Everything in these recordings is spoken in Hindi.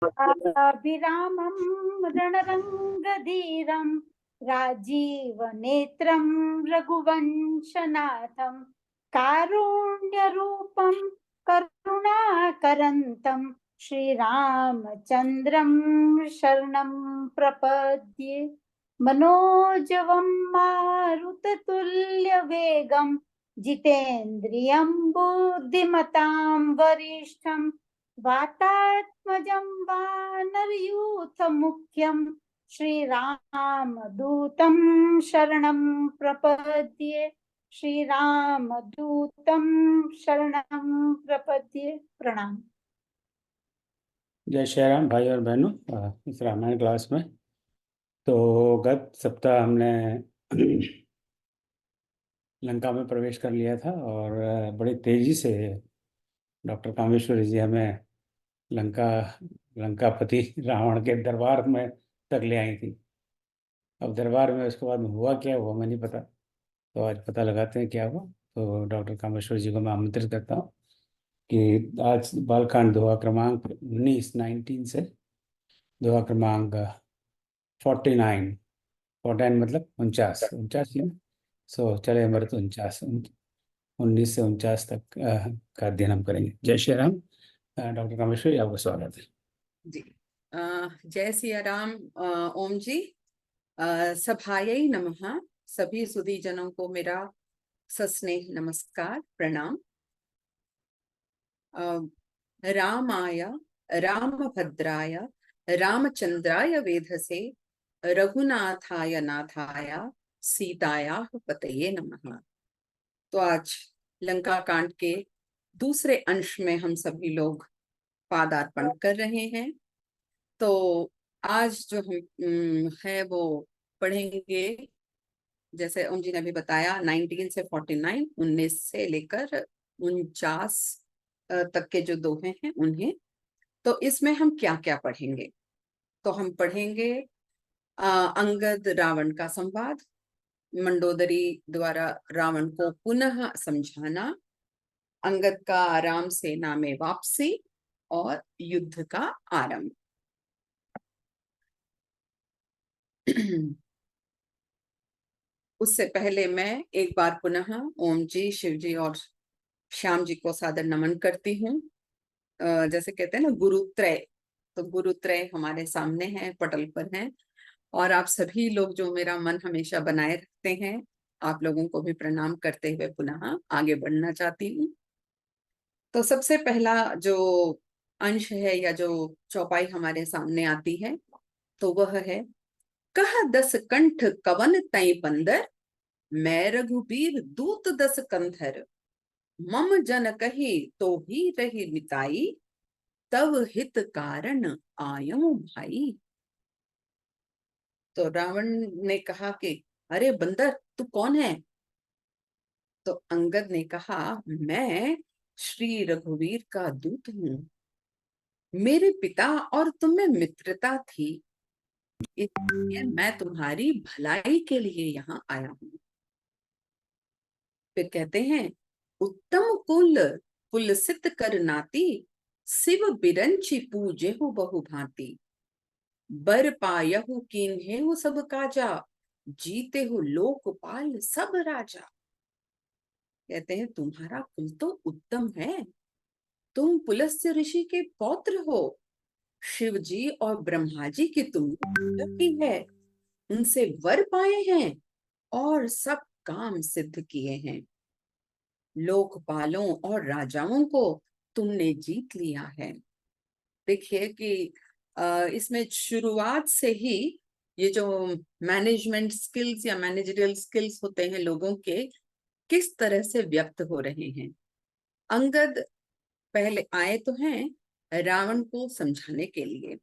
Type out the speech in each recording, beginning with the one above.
अभिरामं रणरङ्गधीरं राजीवनेत्रं रघुवंशनाथं कारुण्यरूपं करुणाकरन्तं श्रीरामचन्द्रं शरणं प्रपद्ये। मनोजवं मारुततुल्यवेगं जितेन्द्रियं बुद्धिमतां वरिष्ठं वातात्मजं वानरयूथमुख्यं श्रीरामदूतं शरणं प्रपद्ये। श्रीरामदूतं शरणं प्रपद्ये। प्रणाम। जय श्री राम भाई और बहनों। इस रामायण क्लास में तो गत सप्ताह हमने लंका में प्रवेश कर लिया था और बड़ी तेजी से डॉक्टर कामेश्वरी जी हमें लंका लंकापति रावण के दरबार में तक ले आई थी। अब दरबार में उसके बाद में हुआ क्या वो हमें नहीं पता, तो आज पता लगाते हैं क्या हुआ। तो डॉक्टर कामेश्वर जी को मैं आमंत्रित करता हूँ कि आज बालकांड दोहा क्रमांक 19 से दोहा क्रमांक 49 मतलब 49 ही। सो चले हमारे तो 19 से 49 तक का अध्ययन हम करेंगे। जय श्री राम। डॉक्टर कामेश्वरी आपका स्वागत है जी। जय सिया राम। ओम जी। सभायै नमः। सभी सुधी जनों को मेरा सस्नेह नमस्कार प्रणाम। रामाय रामभद्राय रामचंद्राय वेधसे रघुनाथाय नाथाय सीतायाः पतये नमः। तो आज लंका कांड के दूसरे अंश में हम सभी लोग पादार्पण कर रहे हैं। तो आज जो हम है वो पढ़ेंगे, जैसे ओम जी ने भी बताया, 19 से 49, 19 से लेकर 49 तक के जो दोहे हैं उन्हें। तो इसमें हम क्या क्या पढ़ेंगे? तो हम पढ़ेंगे अंगद रावण का संवाद, मंडोदरी द्वारा रावण को पुनः समझाना, अंगद का राम सेना में वापसी और युद्ध का आरंभ। उससे पहले मैं एक बार पुनः ओम जी, शिव जी और श्याम जी को सादर नमन करती हूँ। जैसे कहते हैं ना गुरुत्रय, तो गुरुत्रय हमारे सामने है, पटल पर है, और आप सभी लोग जो मेरा मन हमेशा बनाए रखते हैं, आप लोगों को भी प्रणाम करते हुए पुनः आगे बढ़ना चाहती हूँ। तो सबसे पहला जो अंश है या जो चौपाई हमारे सामने आती है तो वह है, कह 10 कंठ कवन तय बंदर, मैं रघुबीर दूत 10 कंधर, मम जन कही तो ही रही मिताई, तव हित कारण आयो भाई। तो रावण ने कहा कि अरे बंदर तू कौन है? तो अंगद ने कहा, मैं श्री रघुवीर का दूत हूँ, मेरे पिता और तुम में मित्रता थी, इसलिए मैं तुम्हारी भलाई के लिए यहाँ आया हूँ। फिर कहते हैं, उत्तम कुल पुलसित कर नाती, शिव बिरंची पूजे हो बहु भांति, बर पायहु कीन्हेहु सब काजा, जीते हो लोकपाल सब राजा। कहते हैं तुम्हारा कुल तो उत्तम है, तुम पुलस्त्य ऋषि के पौत्र हो, शिव जी और ब्रह्मा जी की तुम की है, उनसे वर पाए हैं और सब काम सिद्ध किए हैं, लोकपालों और राजाओं को तुमने जीत लिया है। देखिए कि इसमें शुरुआत से ही ये जो मैनेजमेंट स्किल्स या मैनेजरियल स्किल्स होते हैं लोगों के, किस तरह से व्यक्त हो रहे हैं। अंगद पहले आए तो हैं रावण को समझाने के लिए,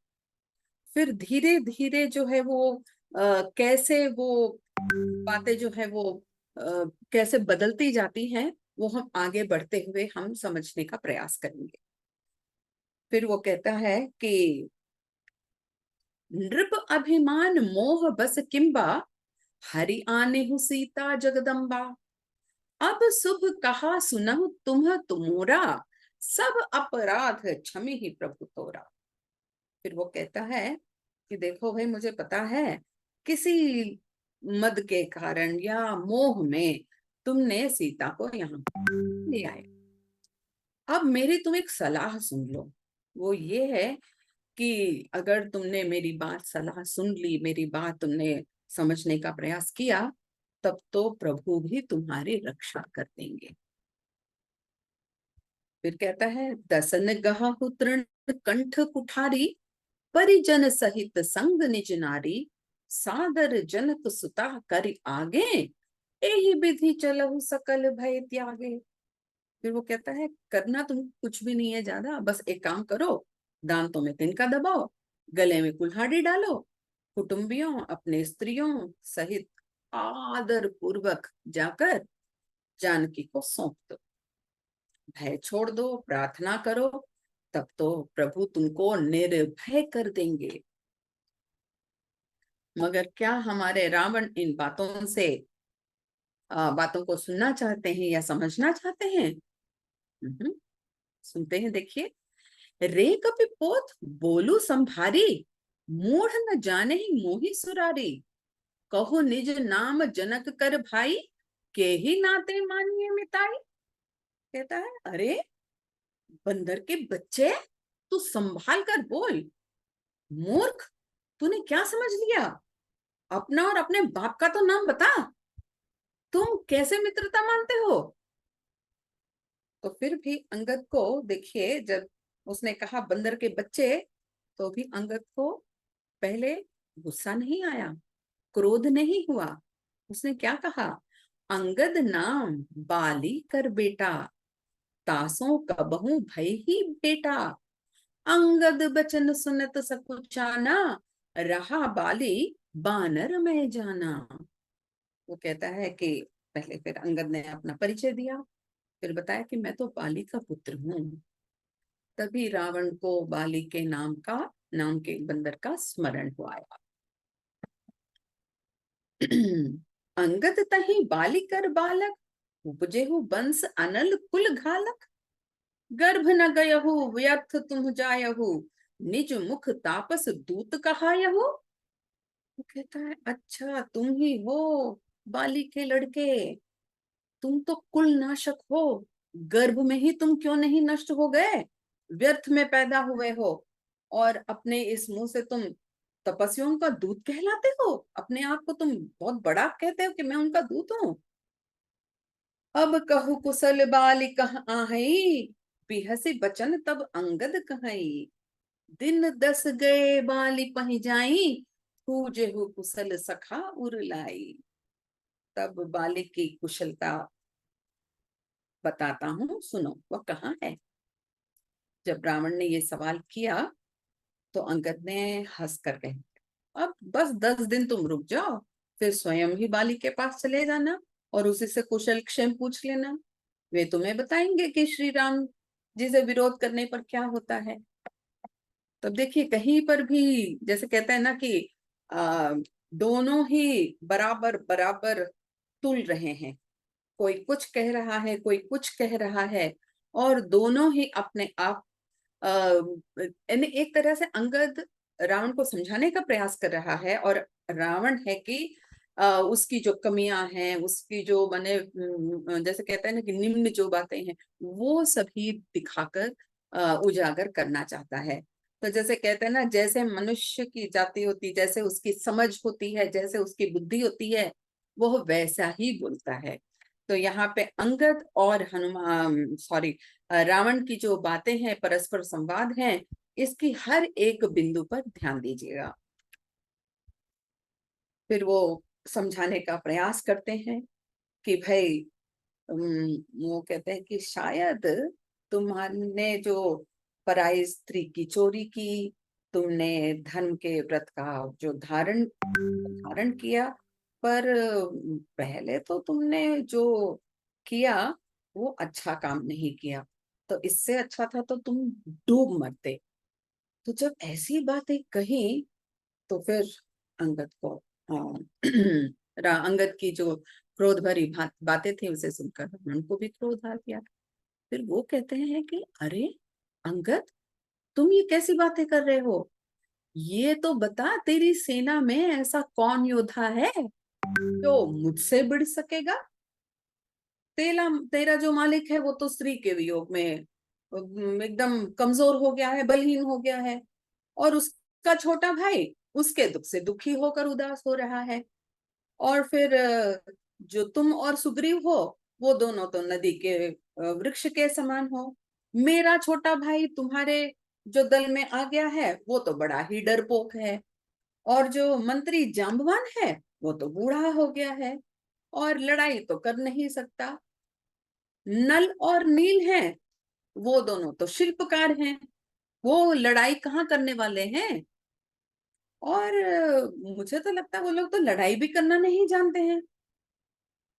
फिर धीरे धीरे जो है वो कैसे वो बातें जो है वो कैसे बदलती जाती हैं, वो हम आगे बढ़ते हुए हम समझने का प्रयास करेंगे। फिर वो कहता है कि नृप अभिमान मोह बस किंबा, हरि आनेहु सीता जगदम्बा, अब शुभ कहा सुनहु तुम्ह तुमोरा, सब अपराध क्षमि ही प्रभु तोरा। फिर वो कहता है कि देखो भाई, मुझे पता है किसी मद के कारण या मोह में तुमने सीता को यहाँ ले आए। अब मेरी तुम एक सलाह सुन लो। वो ये है कि अगर तुमने मेरी बात सलाह सुन ली, मेरी बात तुमने समझने का प्रयास किया, तब तो प्रभु भी तुम्हारी रक्षा कर देंगे। फिर कहता है, दसन गहु तृण कंठ कुठारी, परिजन सहित संग निज नारी, सादर जनक सुता कर आगे, एहि विधि चलहु सकल भय त्यागे। फिर वो कहता है, करना तुम कुछ भी नहीं है ज्यादा, बस एक काम करो, दांतों में तिनका दबाओ, गले में कुल्हाड़ी डालो, कुटुंबियों अपने स्त्रियों सहित आदर पूर्वक जाकर जानकी को सौंप दो, भय छोड़ दो, प्रार्थना करो, तब तो प्रभु तुमको निर्भय कर देंगे। मगर क्या हमारे रावण इन बातों को सुनना चाहते हैं या समझना चाहते हैं? सुनते हैं, देखिए। रे कपि पोत बोलू संभारी, मूढ़ न जाने ही मोही सुरारी, कहो निज नाम जनक कर भाई, के ही नाते मानिए मिताई। कहता है, अरे बंदर के बच्चे, तू संभाल कर बोल। मूर्ख, तूने क्या समझ लिया? अपना और अपने बाप का तो नाम बता। तुम कैसे मित्रता मानते हो? तो फिर भी अंगद को देखिए, जब उसने कहा बंदर के बच्चे, तो भी अंगद को पहले गुस्सा नहीं आया, क्रोध नहीं हुआ। उसने क्या कहा? अंगद नाम बाली कर बेटा, तासों कबहू भय ही बेटा, अंगद बचन सुनत सकुचाना, रहा बाली बानर में जाना। वो कहता है कि पहले फिर अंगद ने अपना परिचय दिया, फिर बताया कि मैं तो बाली का पुत्र हूँ। तभी रावण को बाली के नाम के बंदर का स्मरण हुआ। अंगद तही बाली कर बालक, उपजेहु वंश अनल कुल घालक, गर्भ न गयहु व्यर्थ तुम जायहु, निज मुख तापस दूत कहायहु। वो कहता है, अच्छा तुम ही हो बाली के लड़के, तुम तो कुल नाशक हो, गर्भ में ही तुम क्यों नहीं नष्ट हो गए? व्यर्थ में पैदा हुए हो, और अपने इस मुंह से तुम तपस्वियों का दूत कहलाते हो, अपने आप को तुम बहुत बड़ा कहते हो कि मैं उनका दूत हूँ। अब कहु कुशल बाली कह आहई, बिहसी बचन तब अंगद कहई, दिन 10 गए बाली पहि जाई, पूजेहु कुशल सखा उरलाई। तब बाली की कुशलता बताता हूँ, सुनो वह कहाँ है। जब रावण ने ये सवाल किया तो अंगद ने हंस कर कहा, अब बस 10 दिन तुम रुक जाओ, फिर स्वयं ही बाली के पास चले जाना और उसी से कुशल क्षेम पूछ लेना। वे तुम्हें बताएंगे कि श्री राम जी से विरोध करने पर क्या होता है। तब देखिए, कहीं पर भी जैसे कहते हैं ना कि दोनों ही बराबर बराबर तुल रहे हैं, कोई कुछ कह रहा है, कोई कुछ कह रहा है, और दोनों ही अपने आप एक तरह से अंगद रावण को समझाने का प्रयास कर रहा है, और रावण है कि उसकी जो कमियां हैं, उसकी जो माने जैसे कहते हैं ना कि निम्न जो बातें हैं, वो सभी दिखाकर उजागर करना चाहता है। तो जैसे कहते हैं ना, जैसे मनुष्य की जाति होती, जैसे उसकी समझ होती है, जैसे उसकी बुद्धि होती है, वो वैसा ही बोलता है। तो यहाँ पे अंगद और रावण की जो बातें हैं, परस्पर संवाद हैं, इसकी हर एक बिंदु पर ध्यान दीजिएगा। फिर वो समझाने का प्रयास करते हैं कि भाई, वो कहते हैं कि शायद तुम्हारे जो पराई स्त्री की चोरी की, तुमने धर्म के व्रत का जो धारण धारण किया, पर पहले तो तुमने जो किया वो अच्छा काम नहीं किया, तो इससे अच्छा था तो तुम डूब मरते। तो जब ऐसी बातें कही, तो फिर अंगद को अंगद की जो क्रोध भरी बातें थी, उसे सुनकर रावण को भी क्रोध आ गया। फिर वो कहते हैं कि अरे अंगद, तुम ये कैसी बातें कर रहे हो? ये तो बता, तेरी सेना में ऐसा कौन योद्धा है जो मुझसे भिड़ सकेगा? तेरा तेरा जो मालिक है वो तो स्त्री के वियोग में एकदम कमजोर हो गया है, बलहीन हो गया है, और उसका छोटा भाई उसके दुख से दुखी होकर उदास हो रहा है। और फिर जो तुम और सुग्रीव हो, वो दोनों तो नदी के वृक्ष के समान हो। मेरा छोटा भाई तुम्हारे जो दल में आ गया है वो तो बड़ा ही डरपोक है, और जो मंत्री जाम्बवान है वो तो बूढ़ा हो गया है और लड़ाई तो कर नहीं सकता। नल और नील हैं, वो दोनों तो शिल्पकार हैं, वो लड़ाई कहाँ करने वाले हैं। और मुझे तो लगता है वो लोग तो लड़ाई भी करना नहीं जानते हैं।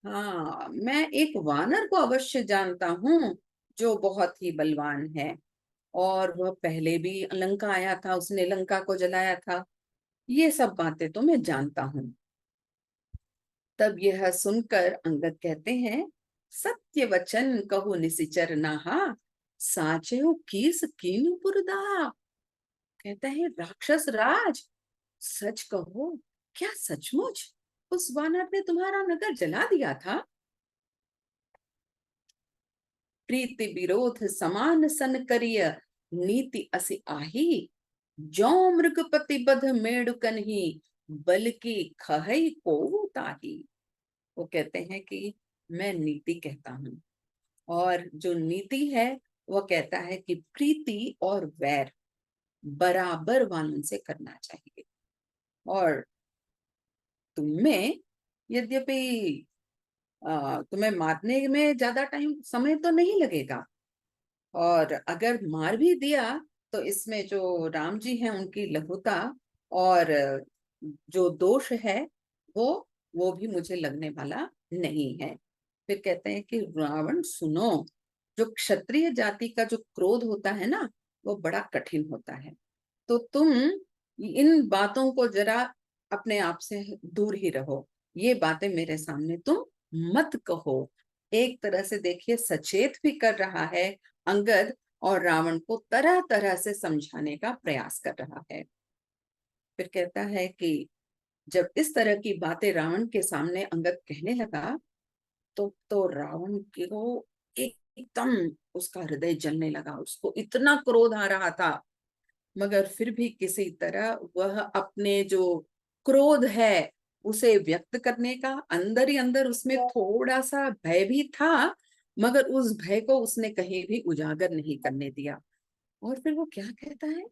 हाँ, मैं एक वानर को अवश्य जानता हूँ जो बहुत ही बलवान है, और वह पहले भी लंका आया था, उसने लंका को जलाया था। ये सब बातें तो मैं जानता हूँ। तब यह सुनकर अंगद कहते हैं, सत्य वचन कहु निशिचर नाहा, साचेहु कीस कीन्हु पुरदा। कहता है, राक्षस राज, सच कहो, क्या सचमुच उस वानर ने तुम्हारा नगर जला दिया था? प्रीति विरोध समान सन करिय, नीति असि आही, जो मृगपति बध मेढ़ुकन ही, बल्कि खहई को ताही। वो कहते हैं कि मैं नीति कहता हूँ, और जो नीति है वो कहता है कि प्रीति और वैर बराबर वालों से करना चाहिए। और तुम्हें यद्यपि तुम्हें मारने में ज्यादा टाइम समय तो नहीं लगेगा, और अगर मार भी दिया तो इसमें जो राम जी हैं उनकी लघुता और जो दोष है वो वो भी मुझे लगने वाला नहीं है। फिर कहते हैं कि रावण सुनो, जो क्षत्रिय जाति का जो क्रोध होता है ना, वो बड़ा कठिन होता है। तो तुम इन बातों को जरा अपने आप से दूर ही रहो, ये बातें मेरे सामने तुम मत कहो। एक तरह से देखिए सचेत भी कर रहा है अंगद, और रावण को तरह तरह से समझाने का प्रयास कर रहा है। फिर कहता है कि जब इस तरह की बातें रावण के सामने अंगद कहने लगा, तो रावण को एकदम उसका हृदय जलने लगा, उसको इतना क्रोध आ रहा था। मगर फिर भी किसी तरह वह अपने जो क्रोध है उसे व्यक्त करने का, अंदर ही अंदर उसमें थोड़ा सा भय भी था, मगर उस भय को उसने कहीं भी उजागर नहीं करने दिया। और फिर वो क्या कहता है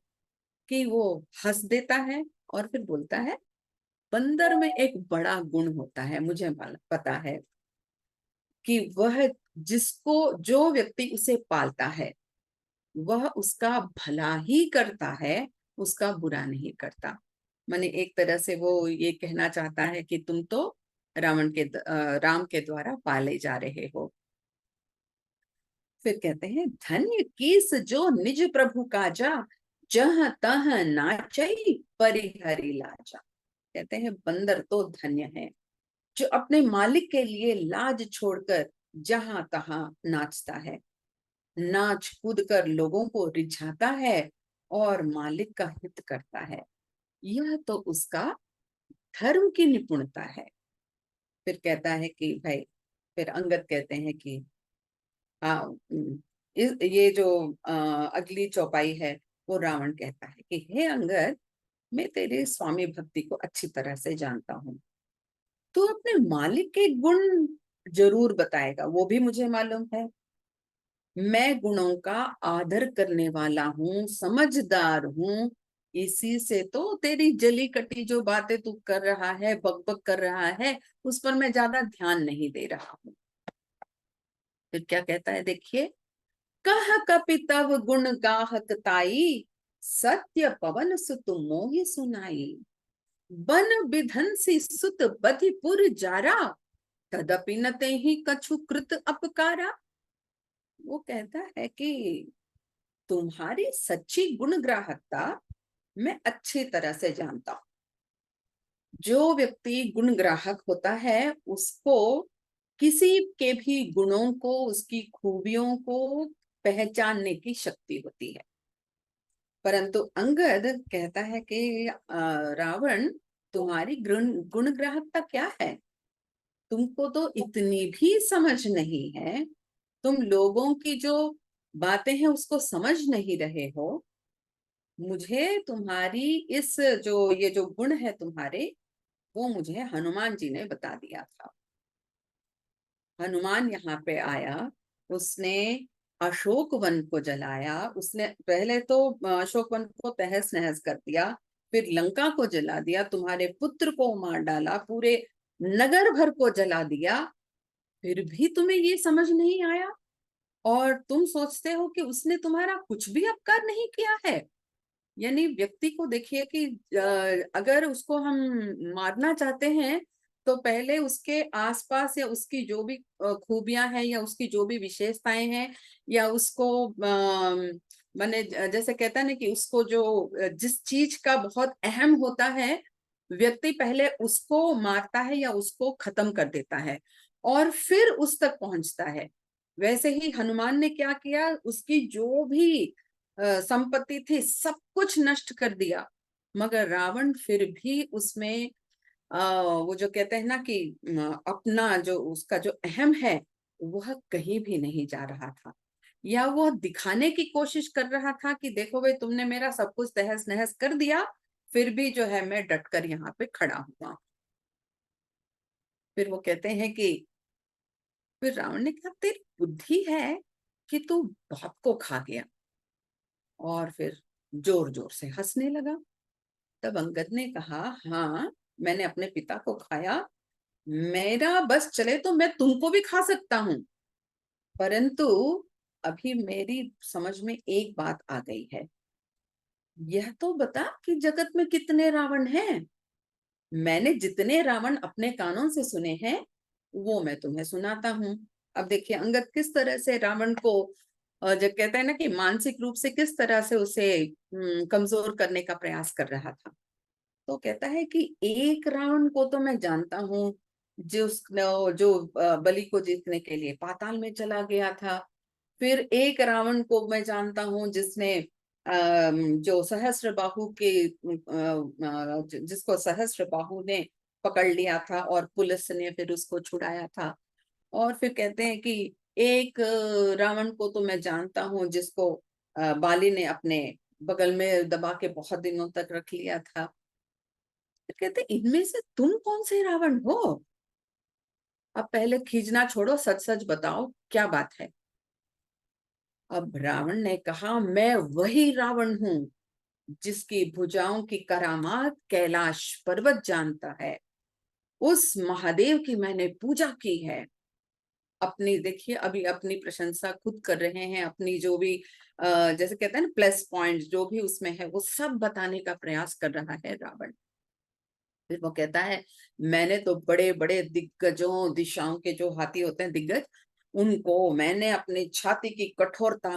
कि वो हंस देता है, और फिर बोलता है, बंदर में एक बड़ा गुण होता है, मुझे पता है कि वह जिसको जो व्यक्ति उसे पालता है वह उसका भला ही करता है, उसका बुरा नहीं करता। माने एक तरह से वो ये कहना चाहता है कि तुम तो राम के द्वारा पाले जा रहे हो। फिर कहते हैं, धन्य कीस जो निज प्रभु काजा, जह तह नाचई परिहरि लाजा। कहते हैं बंदर तो धन्य है जो अपने मालिक के लिए लाज छोड़कर जहां तहां नाचता है, नाच कूद कर लोगों को रिझाता है और मालिक का हित करता है। यह तो उसका धर्म की निपुणता है। फिर कहता है कि भाई, फिर अंगद कहते हैं कि हाँ, ये जो अगली चौपाई है वो रावण कहता है कि हे अंगद, मैं तेरे स्वामी भक्ति को अच्छी तरह से जानता हूँ। तू अपने मालिक के गुण जरूर बताएगा, वो भी मुझे मालूम है। मैं गुणों का आदर करने वाला हूँ, समझदार हूँ, इसी से तो तेरी जली कटी जो बातें तू कर रहा है, बकबक कर रहा है, उस पर मैं ज्यादा ध्यान नहीं दे रहा हूँ। फिर क्या कहता है देखिए, कह कपि तव गुण गाहक ताई, सत्य पवन सुत मोहि सुनाई, बन बिधंसी सुत बधिपुर जारा, तदपि न तेहि कछु कृत अपकारा। वो कहता है कि तुम्हारी सच्ची गुण ग्राहकता मैं अच्छी तरह से जानता हूं। जो व्यक्ति गुण ग्राहक होता है उसको किसी के भी गुणों को, उसकी खूबियों को पहचानने की शक्ति होती है। परंतु अंगद कहता है कि रावण, तुम्हारी गुण ग्राहकता क्या है? तुमको तो इतनी भी समझ नहीं है, तुम लोगों की जो बातें हैं उसको समझ नहीं रहे हो। मुझे तुम्हारी इस ये जो गुण है तुम्हारे, वो मुझे हनुमान जी ने बता दिया था। हनुमान यहाँ पे आया, उसने अशोक वन को जलाया, उसने पहले तो अशोक वन को तहस नहस कर दिया, फिर लंका को जला दिया, तुम्हारे पुत्र को मार डाला, पूरे नगर भर को जला दिया, फिर भी तुम्हें ये समझ नहीं आया और तुम सोचते हो कि उसने तुम्हारा कुछ भी अपकार नहीं किया है। यानी व्यक्ति को देखिए कि अगर उसको हम मारना चाहते हैं तो पहले उसके आसपास या उसकी जो भी खूबियां हैं या उसकी जो भी विशेषताएं हैं या उसको माने जैसे कहता है ना कि उसको जो जिस चीज का बहुत अहम होता है, व्यक्ति पहले उसको मारता है या उसको खत्म कर देता है और फिर उस तक पहुंचता है। वैसे ही हनुमान ने क्या किया, उसकी जो भी संपत्ति थी सब कुछ नष्ट कर दिया, मगर रावण फिर भी उसमें वो जो कहते हैं ना कि अपना जो उसका जो अहम है वह कहीं भी नहीं जा रहा था, या वो दिखाने की कोशिश कर रहा था कि देखो भाई तुमने मेरा सब कुछ तहस नहस कर दिया, फिर भी जो है मैं डटकर यहाँ पे खड़ा हुआ। फिर वो कहते हैं कि फिर रावण ने कहा तेरी बुद्धि है कि तू बाप को खा गया, और फिर जोर जोर से हंसने लगा। तब अंगद ने कहा, हाँ मैंने अपने पिता को खाया, मेरा बस चले तो मैं तुमको भी खा सकता हूँ, परंतु अभी मेरी समझ में एक बात आ गई है। यह तो बता कि जगत में कितने रावण हैं। मैंने जितने रावण अपने कानों से सुने हैं वो मैं तुम्हें सुनाता हूँ। अब देखिए अंगद किस तरह से रावण को जो कहते हैं ना कि मानसिक रूप से किस तरह से उसे कमजोर करने का प्रयास कर रहा था। तो कहता है कि एक रावण को तो मैं जानता हूँ जो बलि को जीतने के लिए पाताल में चला गया था। फिर एक रावण को मैं जानता हूँ जिसने जो सहस्त्र बाहु के जिसको सहस्त्र बाहु ने पकड़ लिया था और पुलिस ने फिर उसको छुड़ाया था। और फिर कहते हैं कि एक रावण को तो मैं जानता हूँ जिसको बाली ने अपने बगल में दबा के बहुत दिनों तक रख लिया था। फिर कहते इनमें से तुम कौन से रावण हो? अब पहले खींचना छोड़ो, सच सच बताओ क्या बात है। अब रावण ने कहा, मैं वही रावण हूं जिसकी भुजाओं की करामात कैलाश पर्वत जानता है, उस महादेव की मैंने पूजा की है। अपनी देखिए अभी अपनी प्रशंसा खुद कर रहे हैं, अपनी जो भी जैसे कहते हैं ना प्लस पॉइंट जो भी उसमें है वो सब बताने का प्रयास कर रहा है रावण। फिर वो कहता है, मैंने तो बड़े बड़े दिग्गजों दिशाओं के जो हाथी होते हैं दिग्गज, उनको मैंने अपनी छाती की कठोरता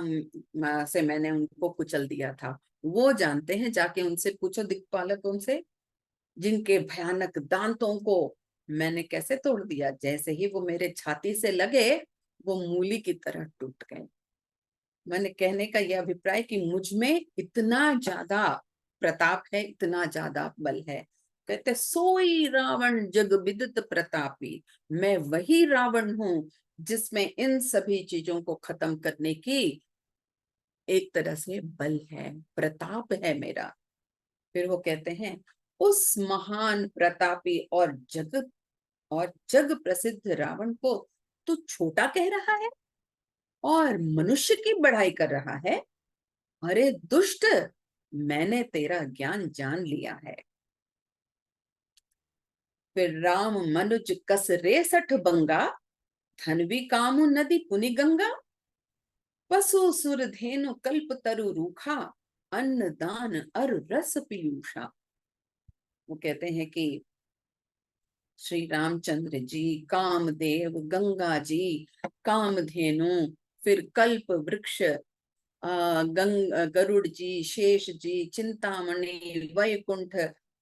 से मैंने उनको कुचल दिया था। वो जानते हैं, जाके उनसे पूछो दिक्पालक उनसे, जिनके भयानक दांतों को मैंने कैसे तोड़ दिया। जैसे ही वो मेरे छाती से लगे वो मूली की तरह टूट गए। मैंने कहने का यह अभिप्राय कि मुझ में इतना ज्यादा प्रताप है, इतना ज्यादा बल है। कहते सोई रावण जग विदित प्रतापी, मैं वही रावण हूं जिसमें इन सभी चीजों को खत्म करने की एक तरह से बल है, प्रताप है मेरा। फिर वो कहते हैं, उस महान प्रतापी और जग प्रसिद्ध रावण को तू छोटा कह रहा है और मनुष्य की बड़ाई कर रहा है। अरे दुष्ट, मैंने तेरा ज्ञान जान लिया है। फिर राम मनुज कस रेसठ बंगा, धनवी कामु नदी पुनि गंगा, पशु सुर धेनु कल्प तरु रूखा, अन्न दान अर रस पीयूषा। वो कहते हैं कि श्री रामचंद्र जी, कामदेव, गंगा जी, कामधेनु, फिर कल्प वृक्ष, गरुड़ जी, शेष जी, चिंतामणि, वैकुंठ,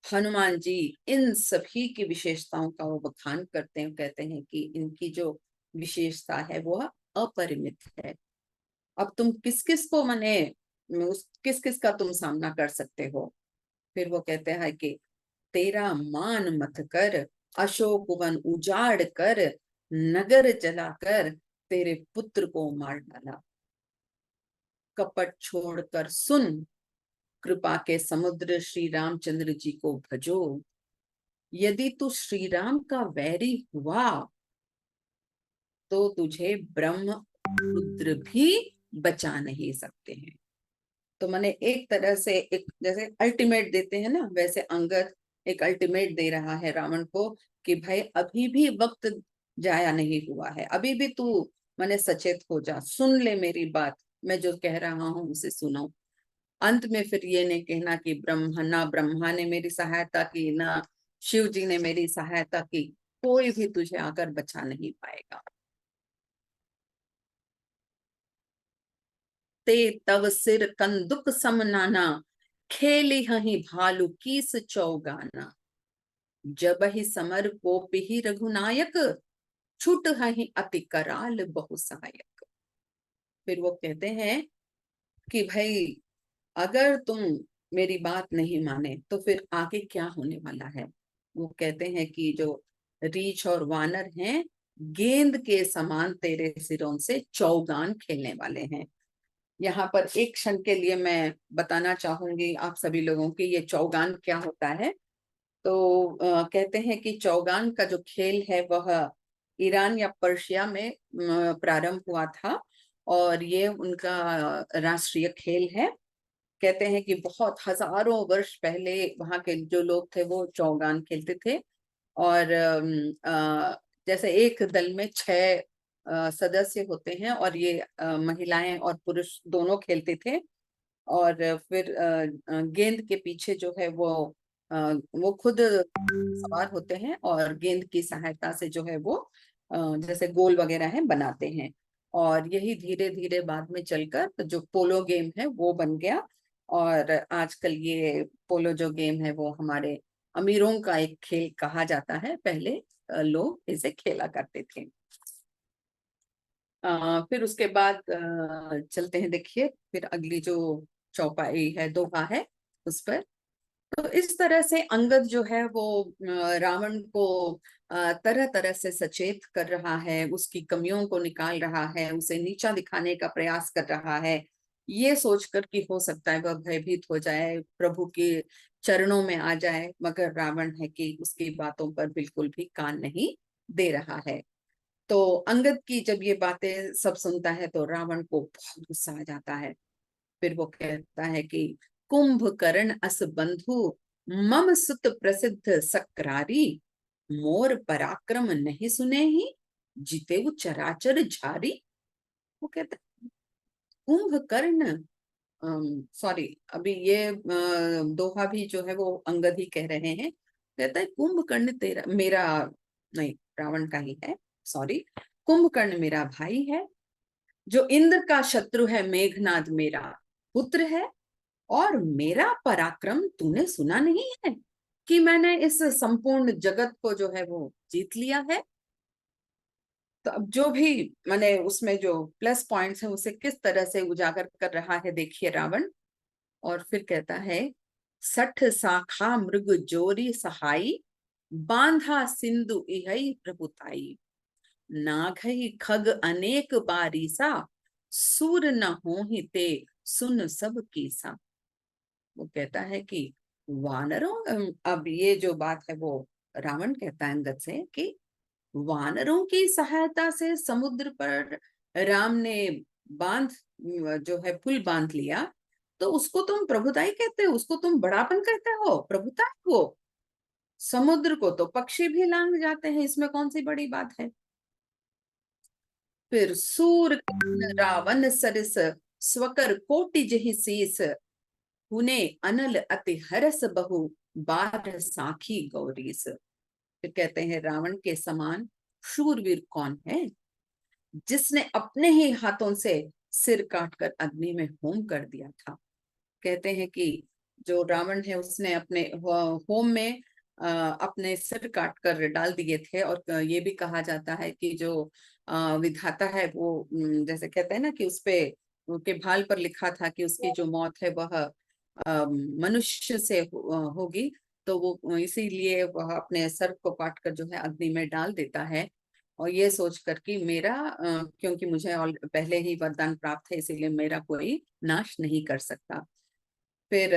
हनुमान जी, इन सभी की विशेषताओं का वो बखान करते हैं। कहते हैं कि इनकी जो विशेषता है वह अपरिमित है। अब तुम किस किस को मने किस किस का तुम सामना कर सकते हो। फिर वो कहते हैं कि तेरा मान मत कर, अशोक वन उजाड़ कर, नगर जलाकर तेरे पुत्र को मार डाला। कपट छोड़कर सुन, कृपा के समुद्र श्री रामचंद्र जी को भजो। यदि तू श्री राम का वैरी हुआ तो तुझे ब्रह्म रुद्र भी बचा नहीं सकते हैं। तो मैंने एक तरह से एक जैसे अल्टीमेट देते हैं ना, वैसे अंगद एक अल्टीमेट दे रहा है रावण को कि भाई अभी भी वक्त जाया नहीं हुआ है, अभी भी तू मैंने सचेत हो जा, सुन ले मेरी बात, मैं जो कह रहा हूँ उसे सुनो। अंत में फिर ये नहीं कहना कि ब्रह्मा ने मेरी सहायता की, ना शिव जी ने मेरी सहायता की, कोई भी तुझे आकर बचा नहीं पाएगा। ते तव सिर कंदुक समनाना, खेली हही भालू कीस चौगाना। जब ही समर कोप ही रघुनायक, छुट हही अति कराल बहु सहायक। फिर वो कहते हैं कि भाई अगर तुम मेरी बात नहीं माने तो फिर आगे क्या होने वाला है। वो कहते हैं कि जो रीछ और वानर हैं, गेंद के समान तेरे सिरों से चौगान खेलने वाले हैं। यहाँ पर एक क्षण के लिए मैं बताना चाहूंगी आप सभी लोगों की ये चौगान क्या होता है। तो कहते हैं कि चौगान का जो खेल है वह ईरान या पर्शिया में प्रारंभ हुआ था और ये उनका राष्ट्रीय खेल है। कहते हैं कि बहुत हजारों वर्ष पहले वहां के जो लोग थे वो चौगान खेलते थे। और जैसे एक दल में 6 सदस्य होते हैं और ये महिलाएं और पुरुष दोनों खेलते थे। और फिर गेंद के पीछे जो है वो खुद सवार होते हैं और गेंद की सहायता से जो है वो जैसे गोल वगैरह है बनाते हैं। और यही धीरे धीरे बाद में चलकर जो पोलो गेम है वो बन गया। और आजकल ये पोलो जो गेम है वो हमारे अमीरों का एक खेल कहा जाता है, पहले लोग इसे खेला करते थे। फिर उसके बाद चलते हैं, देखिए फिर अगली जो चौपाई है, दोहा है उस पर। तो इस तरह से अंगद जो है वो रावण को तरह तरह से सचेत कर रहा है, उसकी कमियों को निकाल रहा है, उसे नीचा दिखाने का प्रयास कर रहा है, ये सोचकर कि हो सकता है वह भयभीत हो जाए, प्रभु के चरणों में आ जाए। मगर रावण है कि उसकी बातों पर बिल्कुल भी कान नहीं दे रहा है। तो अंगद की जब ये बातें सब सुनता है तो रावण को बहुत गुस्सा आ जाता है। फिर वो कहता है कि कुंभकर्ण अस बंधु, मम सुत प्रसिद्ध सक्रारी, मोर पराक्रम नहीं सुने ही, जीते वो चराचर झारी। वो कहता है कुंभकर्ण, सॉरी अभी ये दोहा भी जो है वो अंगद ही कह रहे हैं। कहता है कुंभकर्ण तेरा मेरा, नहीं रावण का ही है, सॉरी, कुंभकर्ण मेरा भाई है, जो इंद्र का शत्रु है, मेघनाद मेरा पुत्र है, और मेरा पराक्रम तूने सुना नहीं है कि मैंने इस संपूर्ण जगत को जो है वो जीत लिया है। तो अब जो भी मैंने उसमें जो प्लस पॉइंट्स है उसे किस तरह से उजागर कर रहा है देखिए रावण। और फिर कहता है सठ शाखा मृग जोरी सहाई, बांधा सिंधु इहई प्रभुताई, नाघई खग अनेक बारीसा, सूर न होहि ते सुन सब कीसा। वो कहता है कि वानरों, अब ये जो बात है वो रावण कहता है अंगद से कि वानरों की सहायता से समुद्र पर राम ने बांध जो है पुल बांध लिया, तो उसको तुम प्रभुताई कहते हो, उसको तुम बड़ापन कहते हो प्रभुताई को। समुद्र को तो पक्षी भी लांग जाते हैं, इसमें कौन सी बड़ी बात है। फिर सूर रावण सरिस, स्वकर कोटि जहि शीस, हुने अनल अति हरस बहु, बार साखी गौरीस। फिर कहते हैं रावण के समान शूरवीर कौन है, जिसने अपने ही हाथों से सिर काटकर अग्नि में होम कर दिया था। कहते हैं कि जो रावण है उसने अपने होम में अपने सिर काट कर डाल दिए थे। और ये भी कहा जाता है कि जो विधाता है वो जैसे कहते हैं ना कि उसपे के भाल पर लिखा था कि उसकी जो मौत है वह मनुष्य से होगी, तो वो इसीलिए वह अपने सर को काट कर जो है अग्नि में डाल देता है, और ये सोच कर कि मेरा क्योंकि मुझे पहले ही वरदान प्राप्त है, इसीलिए मेरा कोई नाश नहीं कर सकता। फिर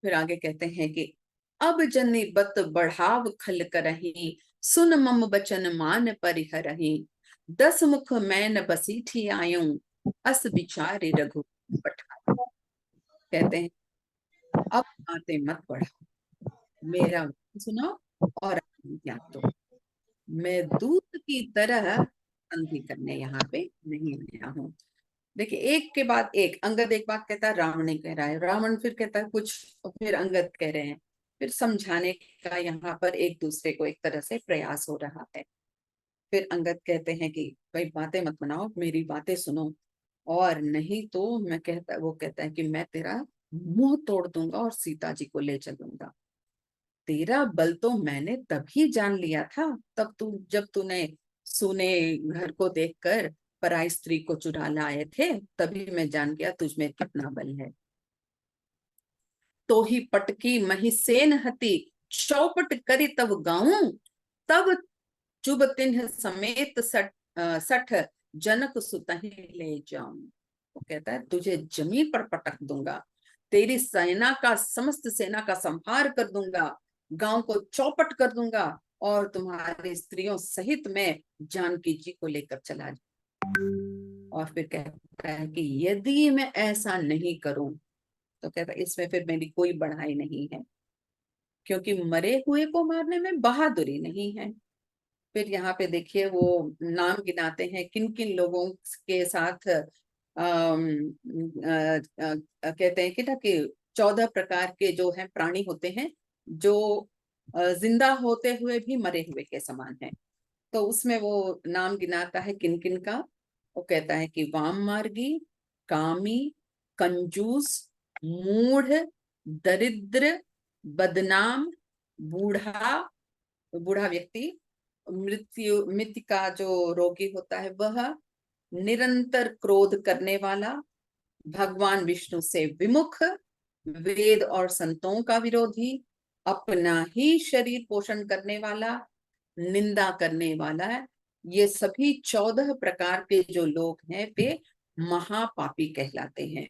आगे कहते हैं कि अब जनि बत बढ़ाव खल करही, सुन मम बचन मान परिहरही, 10 मुख मैन बसीठी आयूं, अस विचारे रघु पठार। कहते हैं अब बातें मत बढ़ाओ, मेरा वचन सुनो और अपनी ज्ञान दो। मैं दूत की तरह संधि करने यहाँ पे नहीं आया हूँ। देखिए, एक के बाद एक, अंगद एक बात कहता है, रावण ने कह रहा है, रावण फिर कहता है कुछ, फिर अंगद कह रहे हैं, फिर समझाने का यहाँ पर एक दूसरे को एक तरह से प्रयास हो रहा है। फिर अंगद कहते हैं कि भाई बातें मत बनाओ, मेरी बातें सुनो, और नहीं तो वो कहता है कि मैं तेरा मुंह तोड़ दूंगा और सीता जी को ले चलूंगा। तेरा बल तो मैंने तभी जान लिया था, जब तूने सुने घर को देखकर पराई स्त्री को चुरा लाए थे, तभी मैं जान गया तुझ में कितना बल है। तो ही पटकी महिसेन हती, चौपट करी तब गाऊं, तब चुब तिन्ह समेत सठ जनक सुतहि ले जाऊं। वो कहता है तुझे जमीन पर पटक दूंगा, तेरी सेना का, समस्त सेना का संहार कर दूंगा, गांव को चौपट कर दूंगा, और तुम्हारी स्त्रियों सहित मैं जानकी जी को लेकर चला जाऊं। और फिर कहता है कि यदि मैं ऐसा नहीं करूं, तो कहता है इसमें फिर मेरी कोई बढ़ाई नहीं है, क्योंकि मरे हुए को मारने में बहादुरी नहीं है। फिर यहाँ पे देखिए वो नाम गिनाते हैं किन किन लोगों के साथ कहते हैं कि ना कि 14 प्रकार के जो है प्राणी होते हैं, जो जिंदा होते हुए भी मरे हुए के समान है। तो उसमें वो नाम गिनाता है किन किन का। वो कहता है कि वाम मार्गी, कामी, कंजूस, मूढ़, दरिद्र, बदनाम, बूढ़ा, बूढ़ा व्यक्ति, मृत्यु का जो रोगी होता है वह, निरंतर क्रोध करने वाला, भगवान विष्णु से विमुख, वेद और संतों का विरोधी, अपना ही शरीर पोषण करने वाला, निंदा करने वाला है। ये सभी 14 प्रकार के जो लोग हैं वे महापापी कहलाते हैं,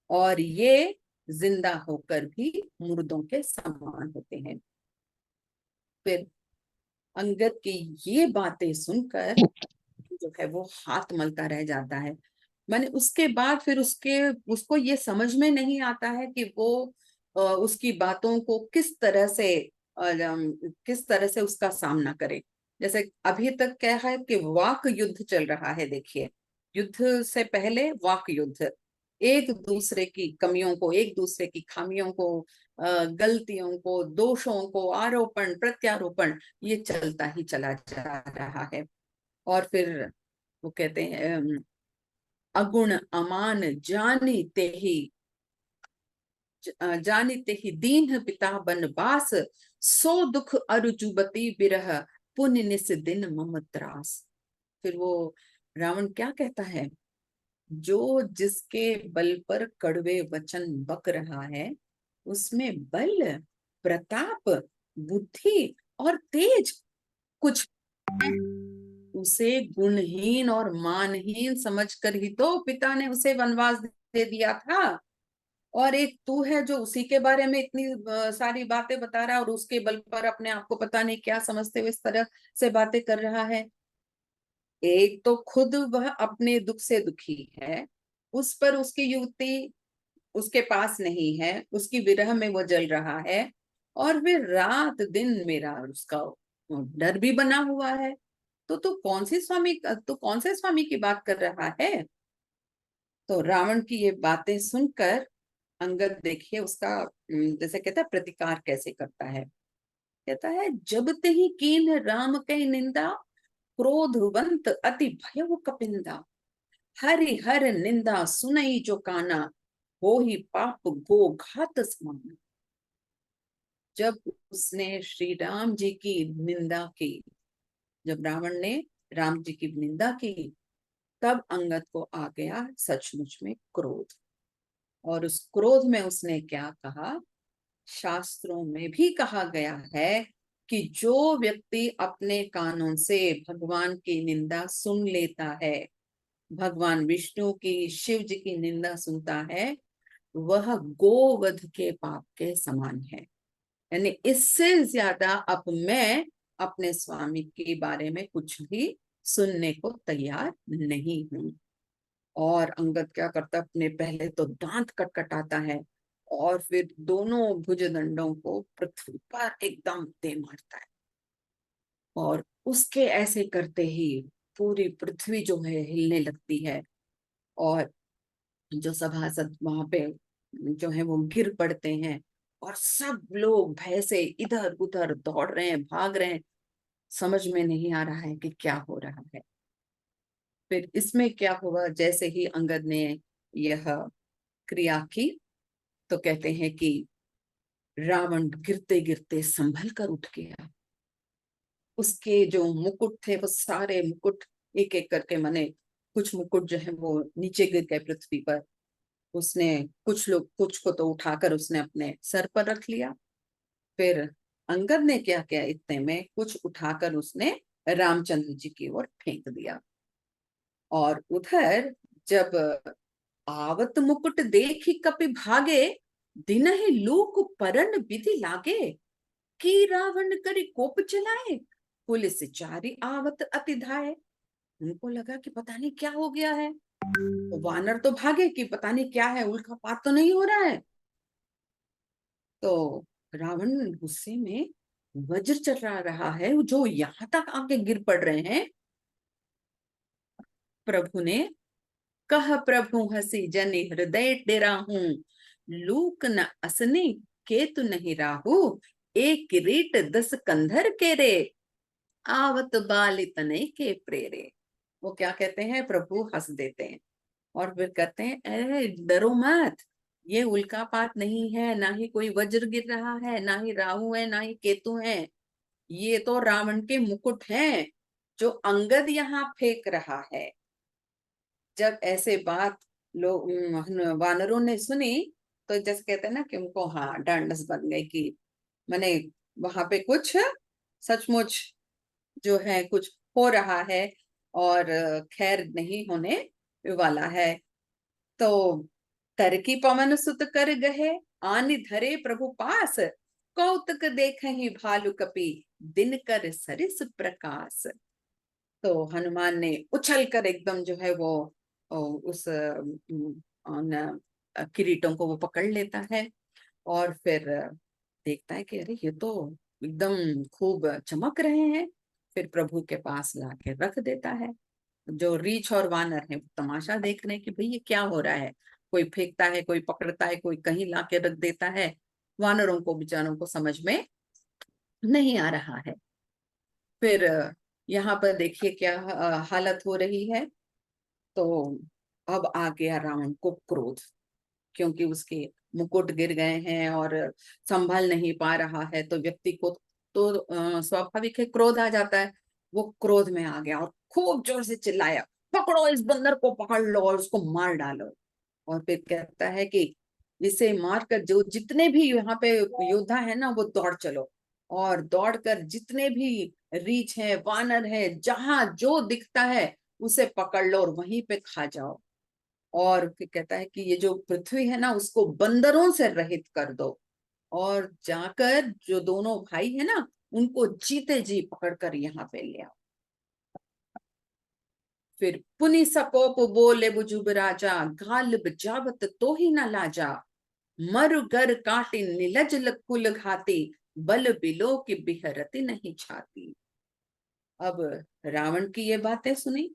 और ये जिंदा होकर भी मुर्दों के समान होते हैं। फिर अंगद की ये बातें सुनकर जो है वो हाथ मलता रह जाता है। मैंने उसके बाद फिर उसको ये समझ में नहीं आता है कि वो उसकी बातों को किस तरह से उसका सामना करे। जैसे अभी तक क्या है कि वाक युद्ध चल रहा है, देखिए, युद्ध से पहले वाक युद्ध, एक दूसरे की कमियों को, एक दूसरे की खामियों को, गलतियों को, दोषों को, आरोपण प्रत्यारोपण, ये चलता ही चला जा रहा है। और फिर वो कहते हैं अगुण अमान जानिते ही दीन पिता बनवास, सो दुख अरु जुबती बिरह, पुण्य निस दिन मम त्रास। फिर वो रावण क्या कहता है, जो जिसके बल पर कड़वे वचन बक रहा है, उसमें बल, प्रताप, बुद्धि और तेज कुछ है। उसे गुणहीन और मानहीन समझकर ही तो पिता ने उसे वनवास दे दिया था, और एक तू है जो उसी के बारे में इतनी सारी बातें बता रहा है, और उसके बल पर अपने आप को पता नहीं क्या समझते हुए इस तरह से बातें कर रहा है। एक तो खुद वह अपने दुख से दुखी है, उस पर उसकी युवती उसके पास नहीं है, उसकी विरह में वो जल रहा है, और फिर रात दिन मेरा उसका डर भी बना हुआ है। तो तू कौन से स्वामी की बात कर रहा है। तो रावण की ये बातें सुनकर अंगद देखिए उसका जैसे कहता है प्रतिकार कैसे करता है। कहता है जब ते ही कीन राम कई निंदा, क्रोधवंत अति भयउ कपिंदा, हरि हर निंदा सुनई जो काना, हो ही पाप गो घात समान। जब उसने श्री राम जी की निंदा की, जब रावण ने राम जी की निंदा की, तब अंगद को आ गया सचमुच में क्रोध, और उस क्रोध में उसने क्या कहा, शास्त्रों में भी कहा गया है कि जो व्यक्ति अपने कानों से भगवान की निंदा सुन लेता है, भगवान विष्णु की, शिव जी की निंदा सुनता है, वह गोवध के पाप के समान है। यानी इससे ज्यादा अब मैं अपने स्वामी के बारे में कुछ भी सुनने को तैयार नहीं हूं। और अंगद क्या करता, अपने पहले तो दांत कटकटाता है और फिर दोनों भुजदंडों को पृथ्वी पर एकदम दे मारता है। और उसके ऐसे करते ही पूरी पृथ्वी जो है हिलने लगती है, और जो सभासद वहां पे जो है वो गिर पड़ते हैं, और सब लोग भय से इधर उधर दौड़ रहे हैं, भाग रहे हैं, समझ में नहीं आ रहा है कि क्या हो रहा है। फिर इसमें क्या हुआ, जैसे ही अंगद ने यह क्रिया की तो कहते हैं कि रावण गिरते गिरते संभल कर उठ गया। उसके जो मुकुट थे वो सारे मुकुट एक एक करके, माने कुछ मुकुट जो है वो नीचे गिर गए पृथ्वी पर। उसने कुछ को तो उठाकर उसने अपने सर पर रख लिया। फिर अंगद ने क्या किया, इतने में कुछ उठाकर उसने रामचंद्र जी की ओर फेंक दिया। और उधर जब आवत मुकुट देखी कपि भागे, दिनहि लूक परन विधि लागे, की रावण करी कोप चलाए, पुलिस चारी आवत अति धाये। उनको लगा कि पता नहीं क्या हो गया है, तो वानर तो भागे कि पता नहीं क्या है, उल्कापात तो नहीं हो रहा है। तो रावण गुस्से में वज्र चला रहा है, जो यहां तक आके गिर पड़ रहे हैं। प्रभु ने कह, प्रभु हसी जनि हृदय डेरा हूं, लूक न असनी केतु नहीं राहु, एक किरीट 10 कंधर के रे, आवत बाल तनय के प्रेरे। वो क्या कहते हैं, प्रभु हंस देते हैं और फिर कहते हैं, अरे डरो मत, ये उल्कापात नहीं है, ना ही कोई वज्र गिर रहा है, ना ही राहु है, ना ही केतु है, ये तो रावण के मुकुट हैं जो अंगद यहाँ फेंक रहा है। जब ऐसे बात लोग वानरों ने सुनी, तो जैसे कहते हैं ना कि उनको हाँ डांडस बन गई कि मैंने वहां पे कुछ सचमुच जो है कुछ हो रहा है, और खैर नहीं होने वाला है। तो तरकी पवन सुत कर गहे, आनि धरे प्रभु पास, कौतक देखहि भालु कपि, दिन कर सरिस प्रकाश। तो हनुमान ने उछल कर एकदम जो है वो उस किरीटों को वो पकड़ लेता है, और फिर देखता है कि अरे ये तो एकदम खूब चमक रहे हैं। फिर प्रभु के पास लाके रख देता है। जो रीछ और वानर है तमाशा देख रहे हैं कि भाई ये क्या हो रहा है, कोई फेंकता है, कोई पकड़ता है, कोई कहीं लाके रख देता है। वानरों को बेचारों को समझ में नहीं आ रहा है। फिर यहाँ पर देखिए क्या हालत हो रही है। तो अब आ गया रावण को क्रोध, क्योंकि उसके मुकुट गिर गए हैं और संभल नहीं पा रहा है, तो व्यक्ति को तो स्वाभाविक है क्रोध आ जाता है। वो क्रोध में आ गया और खूब जोर से चिल्लाया, पकड़ो इस बंदर को, पकड़ लो और उसको मार डालो। और फिर कहता है कि इसे मारकर जो जितने भी यहाँ पे योद्धा है ना, वो दौड़ चलो, और दौड़कर जितने भी रीछ है, वानर है, जहां जो दिखता है उसे पकड़ लो और वहीं पे खा जाओ। और फिर कहता है कि ये जो पृथ्वी है ना, उसको बंदरों से रहित कर दो, और जाकर जो दोनों भाई है ना, उनको जीते जी पकड़कर यहाँ पे ले आओ। फिर पुनि सकोप बोले बुजुब राजा, गालिब जावत तो ही न लाजा, मरु गर काटी नीलज कुल घाती, बल बिलो की बिहरती नहीं छाती। अब रावण की ये बातें सुनी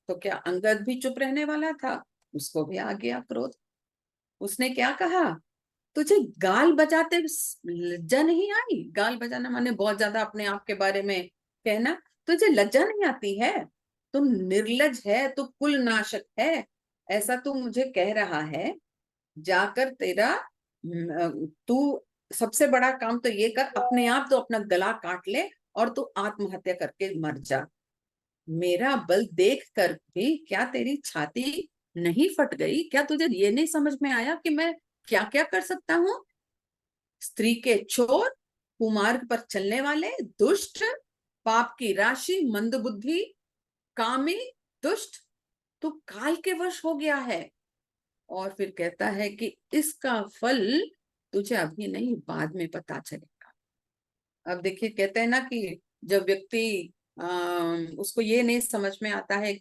तो क्या अंगद भी चुप रहने वाला था? उसको भी आ गया क्रोध। उसने क्या कहा, तुझे गाल बजाते लज्जा नहीं आई? गाल बजाना माने बहुत ज्यादा अपने आप के बारे में कहना। तुझे लज्जा नहीं आती है? तू निर्लज है, तू कुल नाशक है, ऐसा तू मुझे कह रहा है। जाकर तेरा तू सबसे बड़ा काम तो ये कर, अपने आप तो अपना गला काट ले और तू आत्महत्या करके मर जा। मेरा बल देख कर भी क्या तेरी छाती नहीं फट गई? क्या तुझे ये नहीं समझ में आया कि मैं क्या क्या कर सकता हूँ? स्त्री के चोर, कुमार्ग पर चलने वाले, दुष्ट, पाप की राशि, मंदबुद्धि, कामी, दुष्ट, तू काल के वश हो गया है। और फिर कहता है कि इसका फल तुझे अभी नहीं, बाद में पता चलेगा। अब देखिए, कहते हैं ना कि जब व्यक्ति उसको ये नहीं समझ में आता है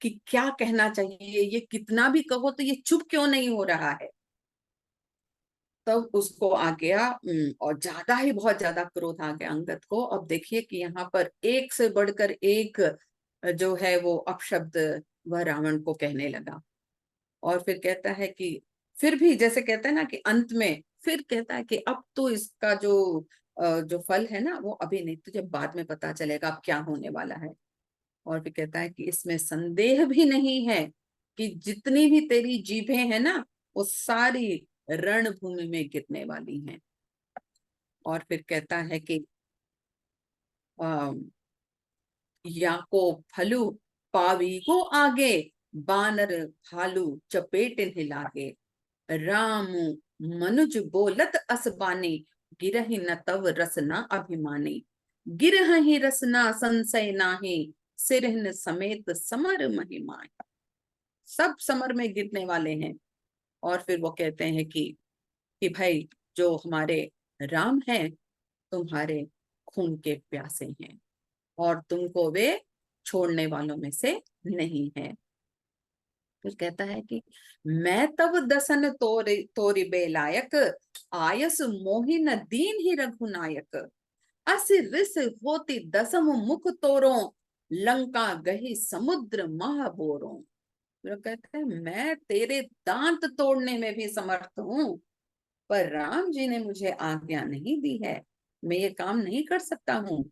कि क्या कहना चाहिए, ये कितना भी कहो तो ये चुप क्यों नहीं हो रहा है, तब उसको आ गया और ज्यादा ही, बहुत ज्यादा क्रोध आ गया अंगद को। अब देखिए कि यहाँ पर एक से बढ़कर एक जो है वो अपशब्द वह रावण को कहने लगा। और फिर कहता है कि फिर भी, जैसे कहते हैं ना कि अंत में फिर कहता है कि अब तो इसका जो फल है ना वो अभी नहीं, तुझे बाद में पता चलेगा अब क्या होने वाला है। और फिर कहता है कि इसमें संदेह भी नहीं है कि जितनी भी तेरी जीभें हैं ना वो सारी रणभूमि में गिरने वाली हैं। और फिर कहता है कि याको फलु पावीगो आगे, बानर भालू चपेट लागे, राम मनुज बोलत असबानी, गिरहि न तव रसना अभिमानी, गिरहि रसना संशय नाही, सिरहन समेत समर महिमा। सब समर में गिरने वाले हैं। और फिर वो कहते हैं कि भाई जो हमारे राम हैं तुम्हारे खून के प्यासे हैं और तुमको वे छोड़ने वालों में से नहीं है। फिर कहता है कि मैं तब दसन तोरि बेलायक, आयस मोहिन दीन ही रघुनायक, अस रिस होती दसम मुख तोरो, लंका गही समुद्र महाबोरो। फिर कहते हैं मैं तेरे दांत तोड़ने में भी समर्थ हूँ, पर राम जी ने मुझे आज्ञा नहीं दी है, मैं ये काम नहीं कर सकता हूँ।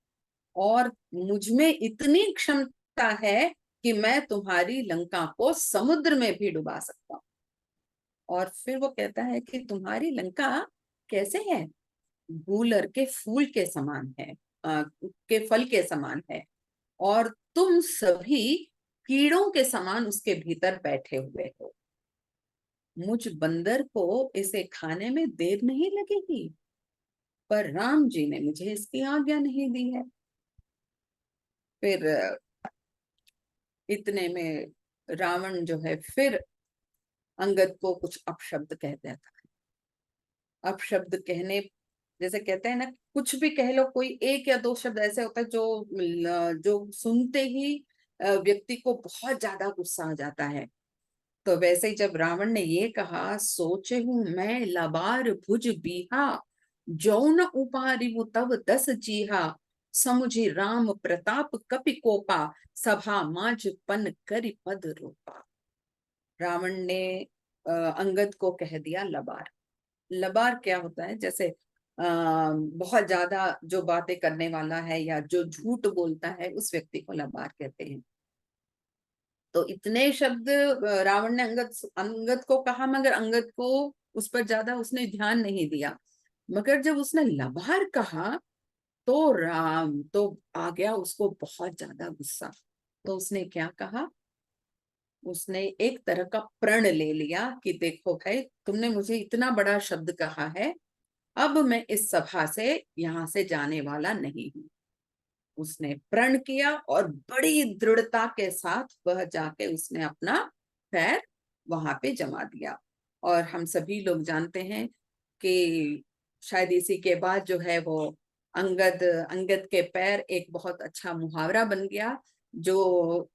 और मुझ में इतनी क्षमता है कि मैं तुम्हारी लंका को समुद्र में भी डुबा सकता हूँ। और फिर वो कहता है कि तुम्हारी लंका कैसे है? गूलर के फूल के समान है, के फल के समान है, और तुम सभी कीड़ों के समान उसके भीतर बैठे हुए हो। मुझ बंदर को इसे खाने में देर नहीं लगेगी, पर राम जी ने मुझे इसकी आज्ञा नहीं दी है। फिर इतने में रावण जो है फिर अंगद को कुछ अपशब्द कह देता है। अपशब्द कहने, जैसे कहते हैं ना, कुछ भी कह लो, कोई एक या दो शब्द ऐसे होता है जो सुनते ही व्यक्ति को बहुत ज्यादा गुस्सा आ जाता है। तो वैसे ही जब रावण ने ये कहा, सोचे हूं मैं लबार भुज बीहा, जौन उपारिवु तब दस जीहा, समुझी राम प्रताप कपि कोपा, सभा माझ पन करि पद रोपा। रावण ने अंगद को कह दिया लबार। लबार क्या होता है? जैसे बहुत ज्यादा जो बातें करने वाला है या जो झूठ बोलता है उस व्यक्ति को लबार कहते हैं। तो इतने शब्द रावण ने अंगद को कहा, मगर अंगद को उस पर ज्यादा उसने ध्यान नहीं दिया। मगर जब उसने लबार कहा तो राम तो आ गया उसको बहुत ज्यादा गुस्सा। तो उसने क्या कहा? उसने एक तरह का प्रण ले लिया कि देखो भाई, तुमने मुझे इतना बड़ा शब्द कहा है, अब मैं इस सभा से यहां से जाने वाला नहीं हूं। उसने प्रण किया और बड़ी दृढ़ता के साथ वह जाके उसने अपना पैर वहां पे जमा दिया। और हम सभी लोग जानते हैं कि शायद इसी के बाद जो है वो अंगद अंगद के पैर एक बहुत अच्छा मुहावरा बन गया, जो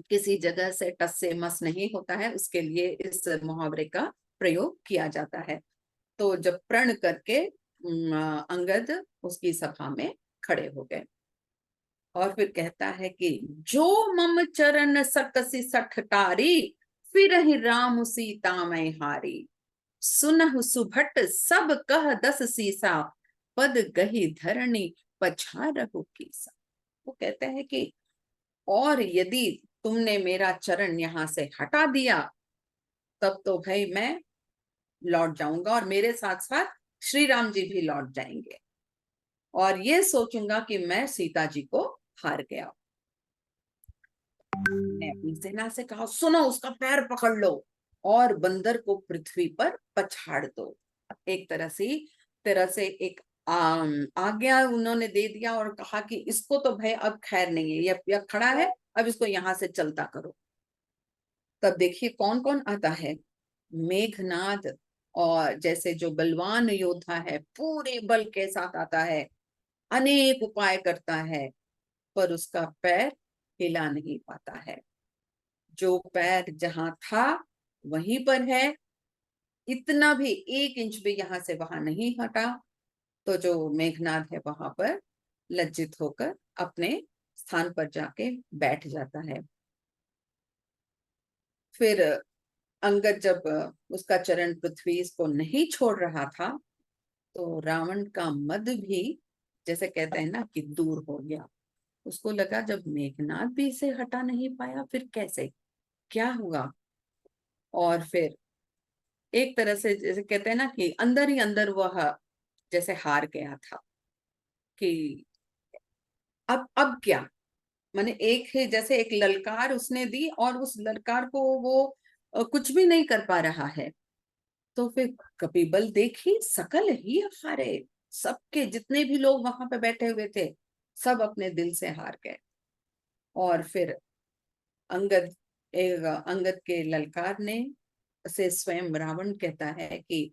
किसी जगह से टस से मस नहीं होता है, उसके लिए इस मुहावरे का प्रयोग किया जाता है। तो जब प्रण करके अंगद उसकी सभा में खड़े हो गए। और फिर कहता है कि जो मम चरण सकसी सठटारी, फिर ही राम सीता मैं हारी, सुनहु सुभट सब कह दस सीसा, पद गही धरणी पछारहु कीसा। वो कहते हैं कि और यदि तुमने मेरा चरण यहां से हटा दिया तब तो भाई मैं लौट जाऊंगा और मेरे साथ साथ श्री राम जी भी लौट जाएंगे, और ये सोचूंगा कि मैं सीता जी को हार गया। ने अपनी सेना से कहा, सुनो, उसका पैर पकड़ लो और बंदर को पृथ्वी पर पछाड़ दो। एक तरह से एक आज्ञा उन्होंने दे दिया और कहा कि इसको तो भाई अब खैर नहीं है, यह खड़ा है, अब इसको यहां से चलता करो। तब देखिए कौन कौन आता है। मेघनाद, और जैसे जो बलवान योद्धा है, पूरे बल के साथ आता है, अनेक उपाय करता है, पर उसका पैर हिला नहीं पाता है। जो पैर जहां था वहीं पर है, इतना भी 1 इंच भी यहां से वहां नहीं हटा। तो जो मेघनाद है वहां पर लज्जित होकर अपने स्थान पर जाके बैठ जाता है। फिर अंगद जब उसका चरण पृथ्वी इसको नहीं छोड़ रहा था, तो रावण का मद भी, जैसे कहते हैं ना, कि दूर हो गया। उसको लगा जब मेघनाद भी इसे हटा नहीं पाया, फिर कैसे, क्या हुआ। और फिर एक तरह से जैसे कहते हैं ना कि अंदर ही अंदर वह जैसे हार गया था कि अब क्या। माने एक है, जैसे एक ललकार उसने दी और उस ललकार को वो कुछ भी नहीं कर पा रहा है। तो फिर कपिबल देखी, सकल ही हारे, सबके जितने भी लोग वहां पे बैठे हुए थे सब अपने दिल से हार गए। और फिर अंगद के ललकार ने से स्वयं रावण कहता है कि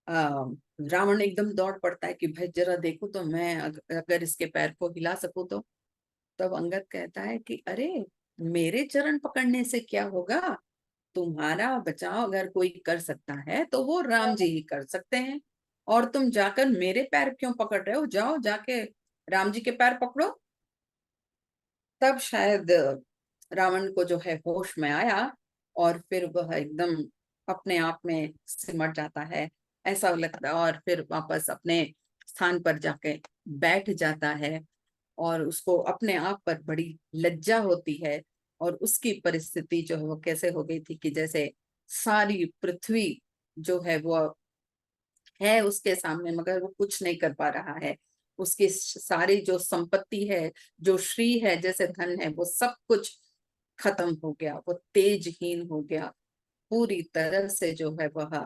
रावण एकदम दौड़ पड़ता है कि भाई जरा देखो तो, मैं अगर इसके पैर को हिला सकूं तो। तब अंगद कहता है कि अरे, मेरे चरण पकड़ने से क्या होगा, तुम्हारा बचाव अगर कोई कर सकता है तो वो राम जी ही कर सकते हैं, और तुम जाकर मेरे पैर क्यों पकड़ रहे हो, जाओ जाके राम जी के पैर पकड़ो। तब शायद रावण को जो है होश में आया, और फिर वह एकदम अपने आप में सिमट जाता है, ऐसा लगता है, और फिर वापस अपने स्थान पर जाके बैठ जाता है। और उसको अपने आप पर बड़ी लज्जा होती है, और उसकी परिस्थिति जो है वो कैसे हो गई थी कि जैसे सारी पृथ्वी जो है वो है उसके सामने, मगर वो कुछ नहीं कर पा रहा है। उसकी सारी जो संपत्ति है, जो श्री है, जैसे धन है, वो सब कुछ खत्म हो गया, वो तेजहीन हो गया, पूरी तरह से जो है वह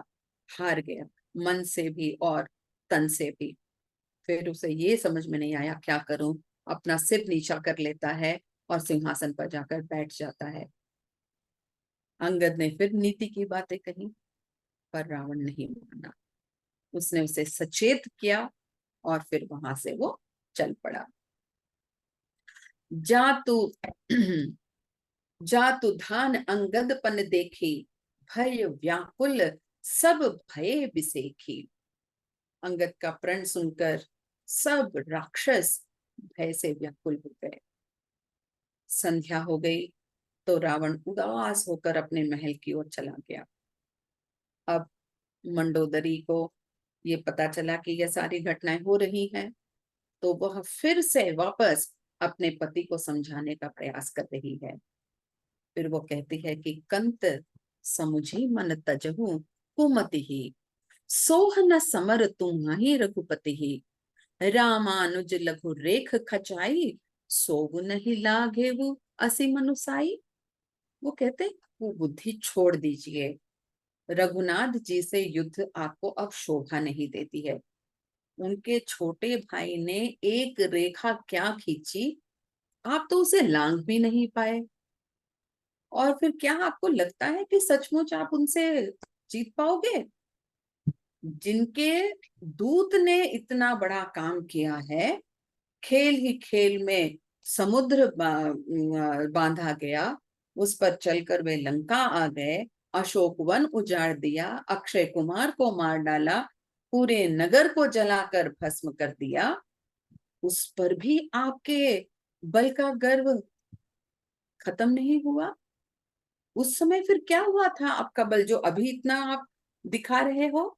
हार गया, मन से भी और तन से भी। फिर उसे ये समझ में नहीं आया क्या करूं, अपना सिर नीचा कर लेता है और सिंहासन पर जाकर बैठ जाता है। अंगद ने फिर नीति की बातें कही, पर रावण नहीं माना। उसने उसे सचेत किया और फिर वहां से वो चल पड़ा। जातु जातु धान अंगदपन देखी, भय व्याकुल सब भय बिसेखी। अंगद का प्रण सुनकर सब राक्षस भय से व्याकुल हो गए। संध्या हो गई तो रावण उदास होकर अपने महल की ओर चला गया। अब मंडोदरी को ये पता चला कि यह सारी घटनाएं हो रही हैं, तो वह फिर से वापस अपने पति को समझाने का प्रयास कर रही है। फिर वो कहती है कि कंत समुझी मन तजहु कुमति ही, सोह न समर तुम्हाही रघुपति ही, रामानुज लघु रेख खचाई, सोहु नहीं लागे वो असी मनुसाई। वो कहते वो बुद्धि छोड़ दीजिए, रघुनाथ जी से युद्ध आपको अब शोभा नहीं देती है। उनके छोटे भाई ने एक रेखा क्या खींची, आप तो उसे लांघ भी नहीं पाए, और फिर क्या आपको लगता है कि सचमुच आप उनसे जीत पाओगे। जिनके दूत ने इतना बड़ा काम किया है, खेल ही खेल में समुद्र बांधा गया, उस पर चलकर वे लंका आ गए, अशोक वन उजाड़ दिया, अक्षय कुमार को मार डाला, पूरे नगर को जलाकर भस्म कर दिया, उस पर भी आपके बल का गर्व खत्म नहीं हुआ। उस समय फिर क्या हुआ था आपका बल, जो अभी इतना आप दिखा रहे हो।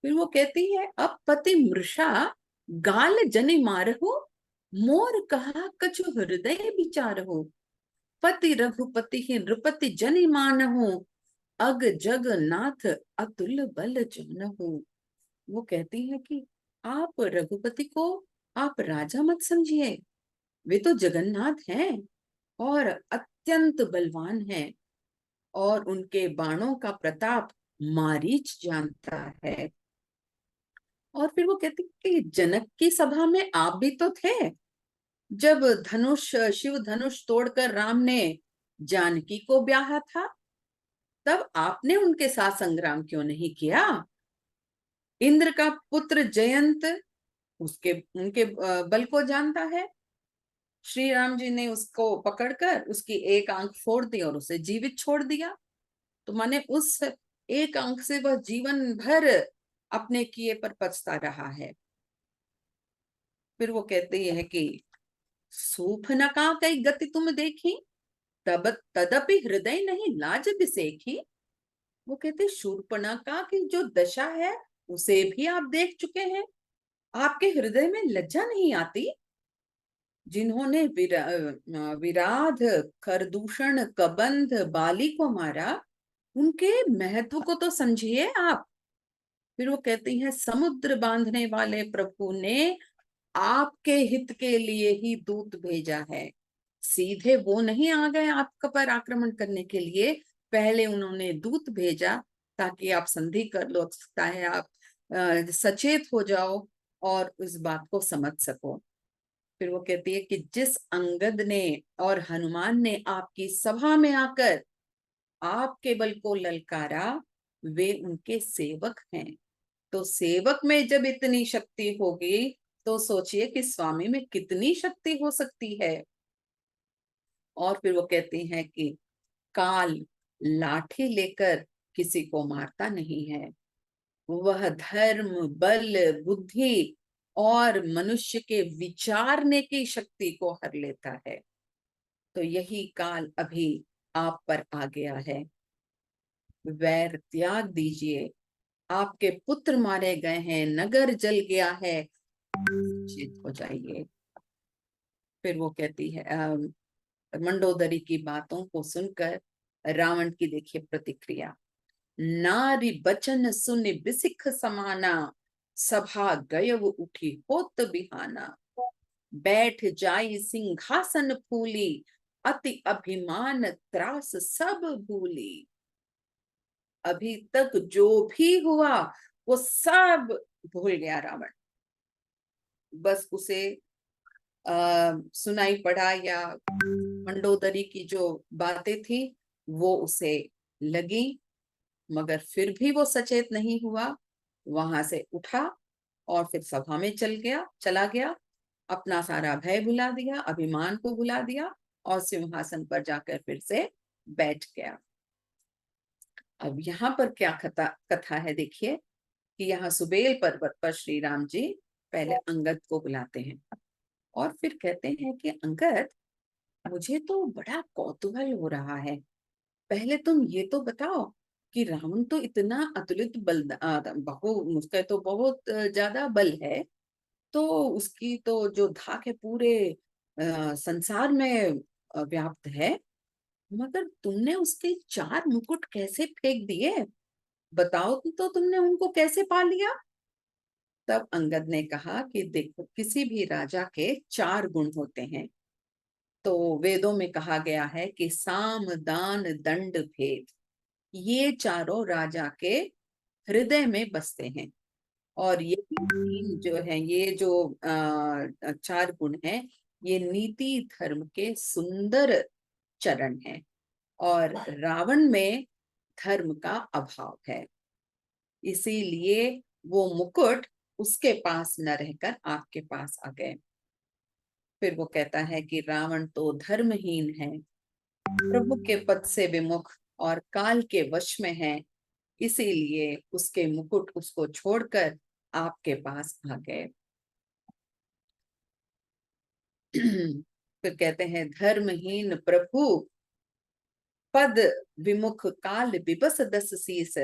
फिर वो कहती है, अब पति मृषा गाल जनि मारहु, मोर कहा कछु हृदय विचारहु, पति रघुपति ही नृपति जनि मानहु, अग जग नाथ अतुल बल जानहु। वो कहती है कि आप रघुपति को आप राजा मत समझिए, वे तो जगन्नाथ हैं, और अत्यंत बलवान हैं, और उनके बाणों का प्रताप मारीच जानता है। और फिर वो कहती कि जनक की सभा में आप भी तो थे, जब शिव धनुष तोड़कर राम ने जानकी को ब्याहा था, तब आपने उनके साथ संग्राम क्यों नहीं किया? इंद्र का पुत्र जयंत उसके उनके बल को जानता है। श्री राम जी ने उसको पकड़कर उसकी एक आंख फोड़ दी और उसे जीवित छोड़ दिया। तो माने उस एक आंख से वह जीवन भर अपने किए पर पछता रहा है। फिर वो कहती है कि सूर्पनखा कई गति तुम देखी, तब तदपि हृदय नहीं लाज बिसेखी। वो कहते शूर्पणखा की जो दशा है उसे भी आप देख चुके हैं, आपके हृदय में लज्जा नहीं आती? जिन्होंने विराध, खरदूषण, कबंध, बाली को मारा, उनके महत्व को तो समझिए आप। फिर वो कहती हैं समुद्र बांधने वाले प्रभु ने आपके हित के लिए ही दूत भेजा है। सीधे वो नहीं आ गए आपका पर आक्रमण करने के लिए, पहले उन्होंने दूत भेजा ताकि आप संधि कर लो, सकता है आप सचेत हो जाओ और उस बात को समझ सको। फिर वो कहती है कि जिस अंगद ने और हनुमान ने आपकी सभा में आकर आपके बल को ललकारा, वे उनके सेवक हैं। तो सेवक में जब इतनी शक्ति होगी तो सोचिए कि स्वामी में कितनी शक्ति हो सकती है। और फिर वो कहती हैं कि काल लाठी लेकर किसी को मारता नहीं है, वह धर्म, बल, बुद्धि और मनुष्य के विचारने की शक्ति को हर लेता है। तो यही काल अभी आप पर आ गया है। वैर त्याग दीजिए, आपके पुत्र मारे गए हैं, नगर जल गया है, चित हो जाइए। फिर वो कहती है मंडोदरी की बातों को सुनकर रावण की देखिए प्रतिक्रिया। नारी बचन सुन बिसिख समाना, सभा गयव उठी होत बिहाना। बैठ जाई सिंहासन फूली, अति अभिमान त्रास सब भूली। अभी तक जो भी हुआ वो सब भूल गया रावण। बस उसे सुनाई पड़ा या मंडोदरी की जो बातें थी वो उसे लगी, मगर फिर भी वो सचेत नहीं हुआ। वहां से उठा और फिर सभा में चला गया, अपना सारा भय भुला दिया, अभिमान को भुला दिया और सिंहासन पर जाकर फिर से बैठ गया। अब यहाँ पर क्या कथा है देखिए कि यहाँ सुबेल पर्वत पर श्री राम जी पहले अंगद को बुलाते हैं और फिर कहते हैं कि अंगद, मुझे तो बड़ा कौतूहल हो रहा है, पहले तुम ये तो बताओ कि रावण तो इतना अतुलित बल, उसका तो बहुत ज्यादा बल है, तो उसकी तो जो धाक है पूरे संसार में व्याप्त है, मगर तुमने उसके 4 मुकुट कैसे फेंक दिए? बताओ तो तुमने उनको कैसे पा लिया? तब अंगद ने कहा कि देखो, किसी भी राजा के 4 गुण होते हैं। तो वेदों में कहा गया है कि साम, दान, दंड, भेद, ये चारों राजा के हृदय में बसते हैं। और ये 3 जो है, ये जो 4 गुण हैं, ये नीति धर्म के सुंदर चरण हैं। और रावण में धर्म का अभाव है, इसीलिए वो मुकुट उसके पास न रहकर आपके पास आ गए। फिर वो कहता है कि रावण तो धर्महीन है, प्रभु के पद से विमुख और काल के वश में है, इसीलिए उसके मुकुट उसको छोड़कर आपके पास आ गए। फिर कहते हैं धर्महीन प्रभु पद विमुख, काल विबस 10 शीस,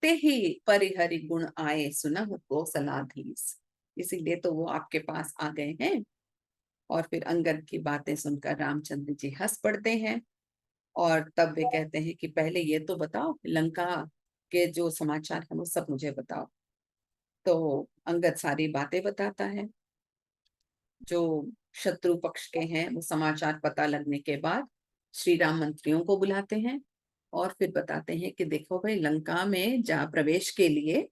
ते ही परिहरि गुण आए सुनह कौशलाधीश। इसीलिए तो वो आपके पास आ गए हैं। और फिर अंगद की बातें सुनकर रामचंद्र जी हंस पड़ते हैं और तब वे कहते हैं कि पहले ये तो बताओ, लंका के जो समाचार है वो सब मुझे बताओ। तो अंगद सारी बातें बताता है। जो शत्रु पक्ष के हैं वो समाचार पता लगने के बाद श्री राम मंत्रियों को बुलाते हैं और फिर बताते हैं कि देखो भाई, लंका में जा प्रवेश के लिए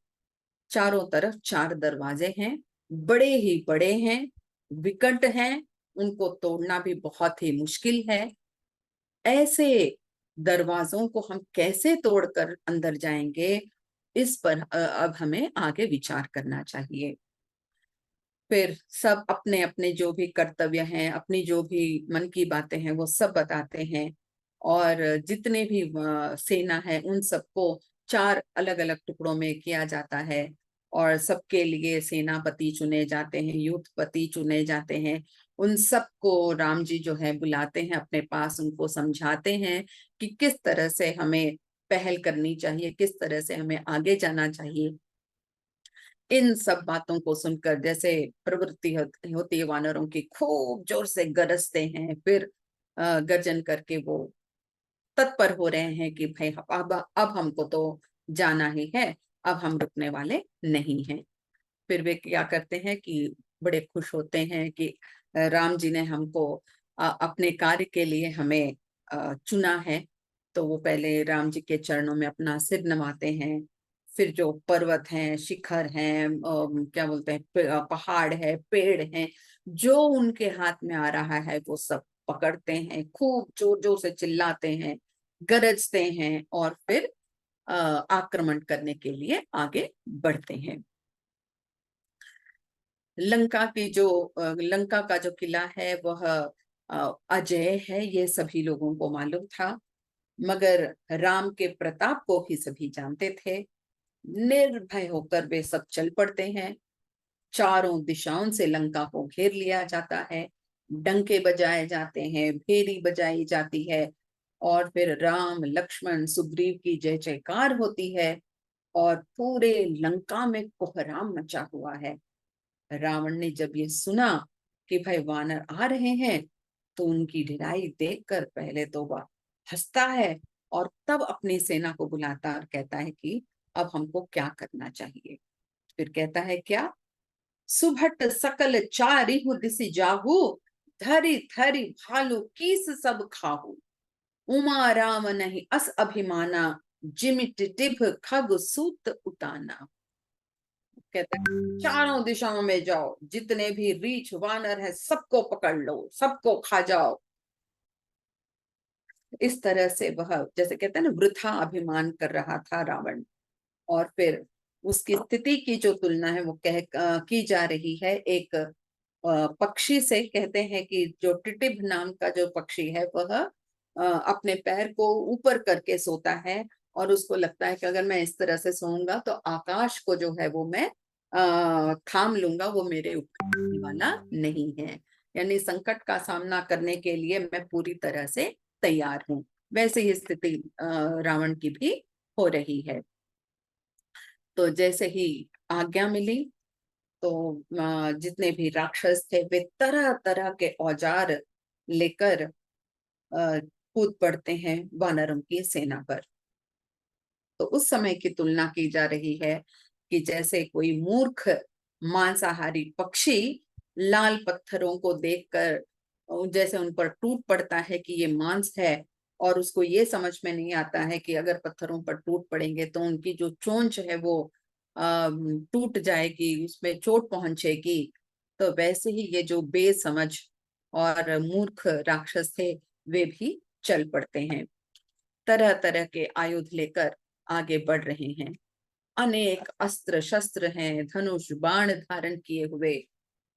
चारों तरफ 4 दरवाजे हैं, बड़े ही बड़े हैं, विकट हैं, उनको तोड़ना भी बहुत ही मुश्किल है। ऐसे दरवाजों को हम कैसे तोड़कर अंदर जाएंगे, इस पर अब हमें आगे विचार करना चाहिए। फिर सब अपने अपने जो भी कर्तव्य हैं, अपनी जो भी मन की बातें हैं, वो सब बताते हैं। और जितने भी सेना है उन सबको 4 अलग अलग टुकड़ों में किया जाता है और सबके लिए सेनापति चुने जाते हैं, युद्धपति चुने जाते हैं। उन सबको राम जी जो है बुलाते हैं अपने पास, उनको समझाते हैं कि किस तरह से हमें पहल करनी चाहिए, किस तरह से हमें आगे जाना चाहिए। इन सब बातों को सुनकर जैसे प्रवृत्ति होती है वानरों की, खूब जोर से गरजते हैं। फिर गर्जन करके वो तत्पर हो रहे हैं कि भाई अब हमको तो जाना ही है, अब हम रुकने वाले नहीं हैं। फिर वे क्या करते हैं कि बड़े खुश होते हैं कि राम जी ने हमको अपने कार्य के लिए हमें चुना है। तो वो पहले राम जी के चरणों में अपना सिर नवाते हैं। फिर जो पर्वत हैं, शिखर हैं, क्या बोलते हैं, पहाड़ है, पेड़ हैं, जो उनके हाथ में आ रहा है वो सब पकड़ते हैं, खूब जोर जोर से चिल्लाते हैं, गरजते हैं और फिर आक्रमण करने के लिए आगे बढ़ते हैं। लंका का जो किला है वह अजेय है, ये सभी लोगों को मालूम था। मगर राम के प्रताप को भी सभी जानते थे। निर्भय होकर वे सब चल पड़ते हैं। चारों दिशाओं से लंका को घेर लिया जाता है, डंके बजाए जाते हैं, भेरी बजाई जाती है और फिर राम लक्ष्मण सुग्रीव की जय जयकार होती है और पूरे लंका में कोहराम मचा हुआ है। रावण ने जब ये सुना कि भाई वानर आ रहे हैं, तो उनकी ढिलाई देखकर पहले तो वह हंसता है और तब अपनी सेना को बुलाता और कहता है कि अब हमको क्या करना चाहिए। फिर कहता है क्या, सुभट सकल चारिहु दिसि जाहु, धरि धरि भालू कीस सब खाहू, उमा राम नहीं अस अभिमाना, जिमि टिटिभ खग सूत उताना। कहते हैं चारों दिशाओं में जाओ, जितने भी रीछ वानर है सबको पकड़ लो, सबको खा जाओ। इस तरह से वह, जैसे कहते हैं ना, वृथा अभिमान कर रहा था रावण। और फिर उसकी स्थिति की जो तुलना है वो की जा रही है एक पक्षी से। कहते हैं कि जो टिटिभ नाम का जो पक्षी है वह अपने पैर को ऊपर करके सोता है और उसको लगता है कि अगर मैं इस तरह से सोऊंगा तो आकाश को जो है वो मैं थाम लूंगा, वो मेरे ऊपर आने वाला नहीं है। यानी संकट का सामना करने के लिए मैं पूरी तरह से तैयार हूँ। वैसे ही स्थिति रावण की भी हो रही है। तो जैसे ही आज्ञा मिली तो जितने भी राक्षस थे वे तरह तरह के औजार लेकर कूद पड़ते हैं वानरों की सेना पर। तो उस समय की तुलना की जा रही है कि जैसे कोई मूर्ख मांसाहारी पक्षी लाल पत्थरों को देखकर जैसे उन पर टूट पड़ता है कि ये मांस है, और उसको ये समझ में नहीं आता है कि अगर पत्थरों पर टूट पड़ेंगे तो उनकी जो चोंच है वो टूट जाएगी, उसमें चोट पहुंचेगी। तो वैसे ही ये जो बेसमझ और मूर्ख राक्षस थे वे भी चल पड़ते हैं, तरह तरह के आयुध लेकर आगे बढ़ रहे हैं। अनेक अस्त्र शस्त्र हैं, धनुष बाण धारण किए हुए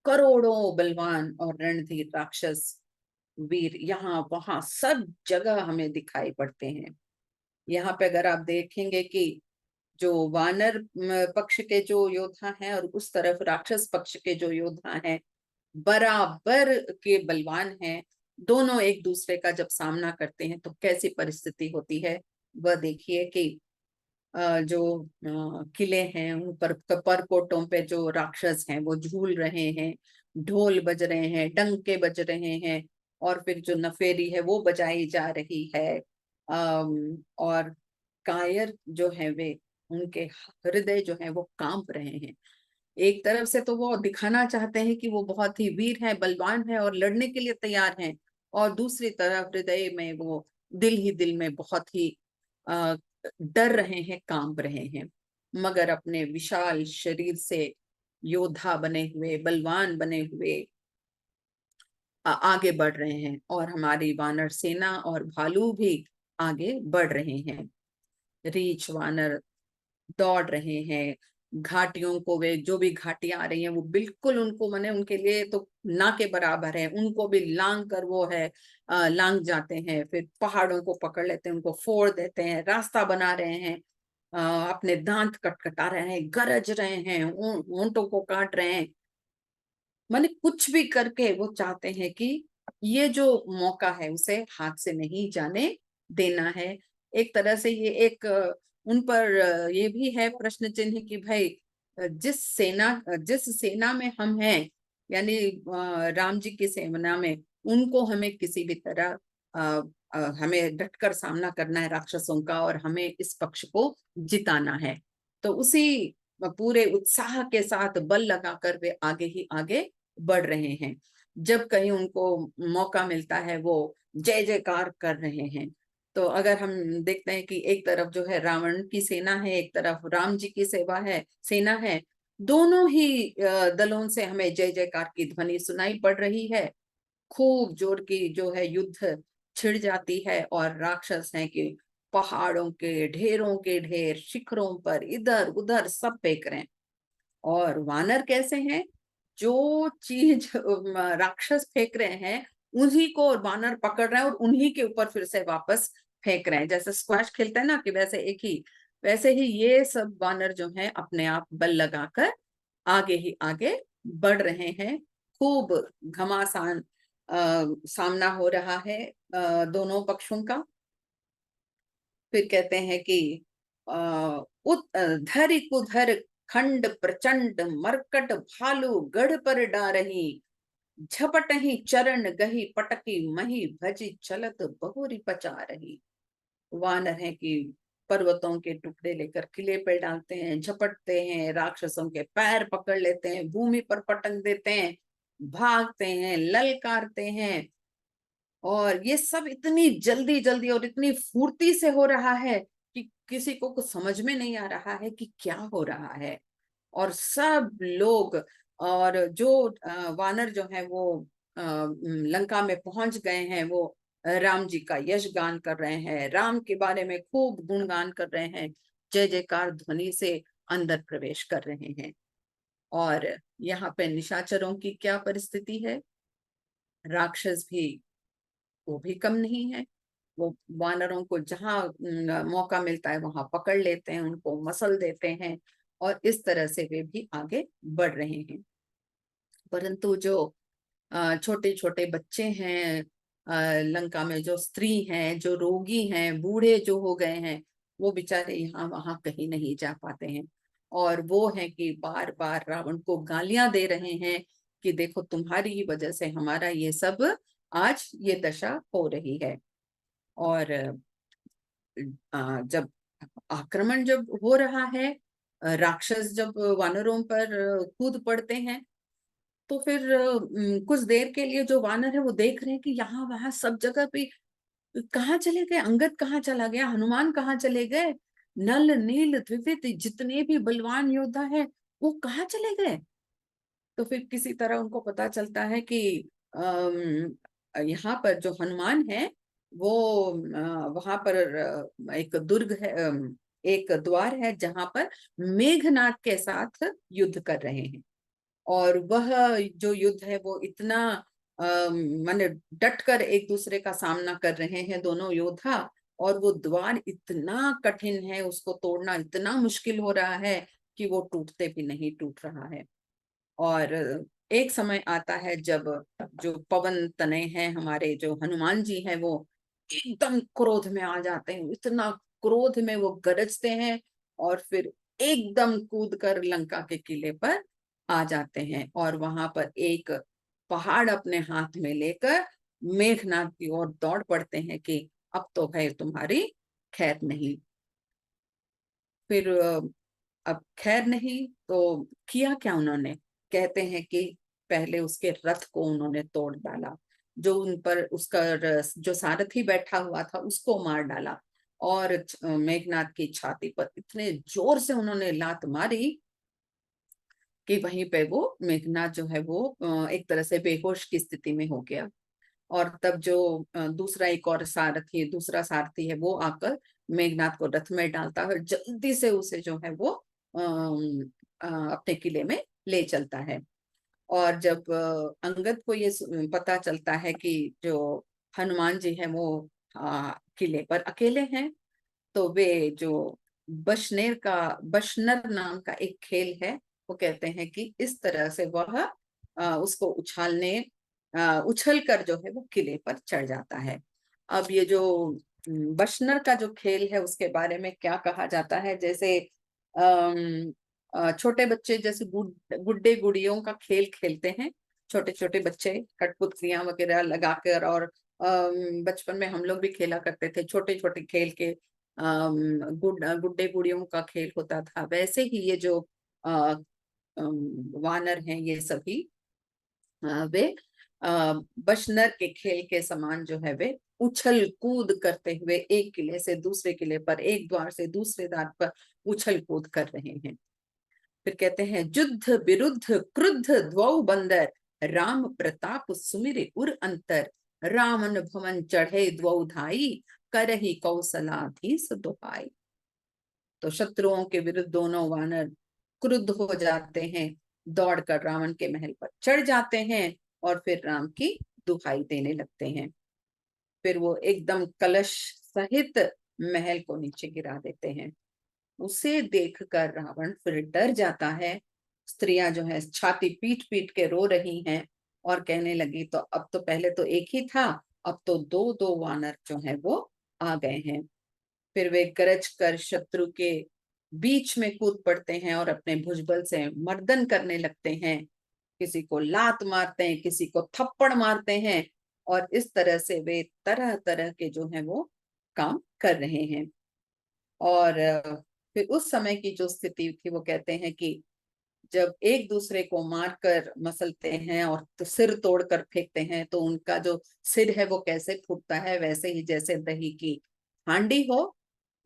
करोड़ों बलवान और रणधीर राक्षस वीर यहाँ वहां सब जगह हमें दिखाई पड़ते हैं। यहाँ पे अगर आप देखेंगे कि जो वानर पक्ष के जो योद्धा हैं और उस तरफ राक्षस पक्ष के जो योद्धा हैं, बराबर के बलवान हैं। दोनों एक दूसरे का जब सामना करते हैं तो कैसी परिस्थिति होती है वह देखिए कि जो किले हैं उन पर परकोटों पे जो राक्षस हैं वो झूल रहे हैं, ढोल बज रहे हैं, डंके बज रहे हैं और फिर जो नफेरी है वो बजाई जा रही है। और कायर जो है वे, उनके हृदय जो है वो कांप रहे हैं। एक तरफ से तो वो दिखाना चाहते हैं कि वो बहुत ही वीर है, बलवान है और लड़ने के लिए तैयार हैं, और दूसरी तरफ हृदय में वो दिल ही दिल में बहुत ही अ, डर रहे हैं, कांप रहे हैं, मगर अपने विशाल शरीर से योद्धा बने हुए, बलवान बने हुए आगे बढ़ रहे हैं। और हमारी वानर सेना और भालू भी आगे बढ़ रहे हैं। रीछ वानर दौड़ रहे हैं घाटियों को, वे जो भी घाटियां आ रही हैं वो बिल्कुल उनको, माने उनके लिए तो ना के बराबर है, उनको भी लांग कर वो है लांग जाते हैं, फिर पहाड़ों को पकड़ लेते हैं, उनको फोड़ देते हैं, रास्ता बना रहे हैं, अपने दांत कटकटा रहे हैं, गरज रहे हैं, ऊंटों को काट रहे हैं, माने कुछ भी करके वो चाहते हैं कि ये जो मौका है उसे हाथ से नहीं जाने देना है। एक तरह से ये एक उन पर ये भी है प्रश्न चिन्ह कि भाई जिस सेना में हम हैं, यानी राम जी की सेना में, उनको हमें किसी भी तरह हमें डटकर सामना करना है राक्षसों का, और हमें इस पक्ष को जिताना है। तो उसी पूरे उत्साह के साथ बल लगाकर वे आगे ही आगे बढ़ रहे हैं। जब कहीं उनको मौका मिलता है वो जय जयकार कर रहे हैं। तो अगर हम देखते हैं कि एक तरफ जो है रावण की सेना है, एक तरफ राम जी की सेना है, दोनों ही दलों से हमें जय जयकार की ध्वनि सुनाई पड़ रही है। खूब जोर की जो है युद्ध छिड़ जाती है, और राक्षस हैं कि पहाड़ों के ढेरों के ढेर शिखरों पर इधर उधर सब फेंक रहे हैं। और वानर कैसे हैं, जो चीज राक्षस फेंक रहे हैं उन्हीं को वानर पकड़ रहे हैं और उन्हीं के ऊपर फिर से वापस फेंक रहे हैं। जैसे स्क्वैश खेलते हैं ना, कि वैसे ही ये सब वानर जो हैं अपने आप बल लगाकर आगे ही आगे बढ़ रहे हैं। खूब घमासान सामना हो रहा है दोनों पक्षों का। फिर कहते हैं कि धरि कुधर खंड प्रचंड मरकट भालू गढ़ पर डारही, झपटही चरण गही पटकी मही भजी चलत बहुरी पचा रही। वानर है कि पर्वतों के टुकड़े लेकर किले पे डालते हैं, झपटते हैं, राक्षसों के पैर पकड़ लेते हैं, भूमि पर पटक देते हैं, भागते हैं, ललकारते हैं। और ये सब इतनी जल्दी जल्दी और इतनी फुर्ती से हो रहा है कि किसी को कुछ समझ में नहीं आ रहा है कि क्या हो रहा है। और सब लोग, और जो वानर जो है वो लंका में पहुंच गए हैं, वो राम जी का यश गान कर रहे हैं, राम के बारे में खूब गुणगान कर रहे हैं, जय जयकार ध्वनि से अंदर प्रवेश कर रहे हैं। और यहाँ पे निशाचरों की क्या परिस्थिति है, राक्षस भी वो भी कम नहीं है। वो वानरों को जहां मौका मिलता है वहां पकड़ लेते हैं, उनको मसल देते हैं, और इस तरह से वे भी आगे बढ़ रहे हैं। परंतु जो छोटे छोटे बच्चे हैं, लंका में जो स्त्री हैं, जो रोगी हैं, बूढ़े जो हो गए हैं, वो बेचारे यहाँ वहां कहीं नहीं जा पाते हैं। और वो है कि बार बार रावण को गालियां दे रहे हैं कि देखो तुम्हारी ही वजह से हमारा ये सब आज ये दशा हो रही है। और जब आक्रमण जब हो रहा है, राक्षस जब वानरों पर कूद पड़ते हैं, तो फिर कुछ देर के लिए जो वानर है वो देख रहे हैं कि यहाँ वहां सब जगह पे कहाँ चले गए, अंगद कहाँ चला गया, हनुमान कहाँ चले गए, नल नील द्विविध जितने भी बलवान योद्धा है वो कहाँ चले गए। तो फिर किसी तरह उनको पता चलता है कि यहाँ पर जो हनुमान है वो वहां पर एक दुर्ग है, एक द्वार है जहां पर मेघनाद के साथ युद्ध कर रहे हैं। और वह जो युद्ध है वो इतना माने डट कर एक दूसरे का सामना कर रहे हैं दोनों योद्धा, और वो द्वार इतना कठिन है, उसको तोड़ना इतना मुश्किल हो रहा है कि वो टूटते भी नहीं टूट रहा है। और एक समय आता है जब जो पवन तनय हैं हमारे जो हनुमान जी हैं, वो एकदम क्रोध में आ जाते हैं, इतना क्रोध में वो गरजते हैं, और फिर एकदम कूद कर लंका के किले पर आ जाते हैं, और वहां पर एक पहाड़ अपने हाथ में लेकर मेघनाद की ओर दौड़ पड़ते हैं कि अब तो है तुम्हारी खैर नहीं। फिर अब खैर नहीं, तो किया क्या उन्होंने, कहते हैं कि पहले उसके रथ को उन्होंने तोड़ डाला, जो उन पर उसका जो सारथी बैठा हुआ था उसको मार डाला, और मेघनाथ की छाती पर इतने जोर से उन्होंने लात मारी कि वहीं पे वो मेघनाथ जो है वो एक तरह से बेहोश की स्थिति में हो गया। और तब जो दूसरा एक और दूसरा सारथी है वो आकर मेघनाथ को रथ में डालता है और जल्दी से उसे जो है वो अपने किले में ले चलता है। और जब अंगद को ये पता चलता है कि जो हनुमान जी है वो किले पर अकेले हैं, तो वे जो बशनर नाम का एक खेल है, वो कहते हैं कि इस तरह से वह उसको उछल कर जो है वो किले पर चढ़ जाता है। अब ये जो बशनर का जो खेल है उसके बारे में क्या कहा जाता है, जैसे छोटे बच्चे जैसे गुड्डे गुड़ियों का खेल खेलते हैं, छोटे छोटे बच्चे कठपुतलियां वगैरह लगाकर, और बचपन में हम लोग भी खेला करते थे छोटे छोटे खेल के, गुड्डे गुड़ियों का खेल होता था। वैसे ही ये जो वानर हैं ये सभी वे बशनर के खेल के समान जो है वे उछल कूद करते हुए एक किले से दूसरे किले पर, एक द्वार से दूसरे द्वार पर उछल कूद कर रहे हैं। फिर कहते हैं, युद्ध विरुद्ध क्रुद्ध द्वौ बंदर, राम प्रताप सुमिरे उर अंतर, रावण भवन चढ़े द्वौ धाई, करहि कौशलाधीश दुहाई। तो शत्रुओं के विरुद्ध दोनों वानर क्रुद्ध हो जाते हैं, दौड़कर रावण के महल पर चढ़ जाते हैं और फिर राम की दुहाई देने लगते हैं। फिर वो एकदम कलश सहित महल को नीचे गिरा देते हैं। उसे देखकर रावण फिर डर जाता है। स्त्रियां जो है छाती पीट पीट के रो रही हैं और कहने लगी, तो अब तो पहले तो एक ही था, अब तो दो दो वानर जो है वो आ गए हैं। फिर वे गरज कर शत्रु के बीच में कूद पड़ते हैं और अपने भुजबल से मर्दन करने लगते हैं। किसी को लात मारते हैं, किसी को थप्पड़ मारते हैं, और इस तरह से वे तरह तरह के जो है वो काम कर रहे हैं। और फिर उस समय की जो स्थिति थी वो कहते हैं कि जब एक दूसरे को मारकर मसलते हैं और तो सिर तोड़कर फेंकते हैं, तो उनका जो सिर है वो कैसे फूटता है, वैसे ही जैसे दही की हांडी हो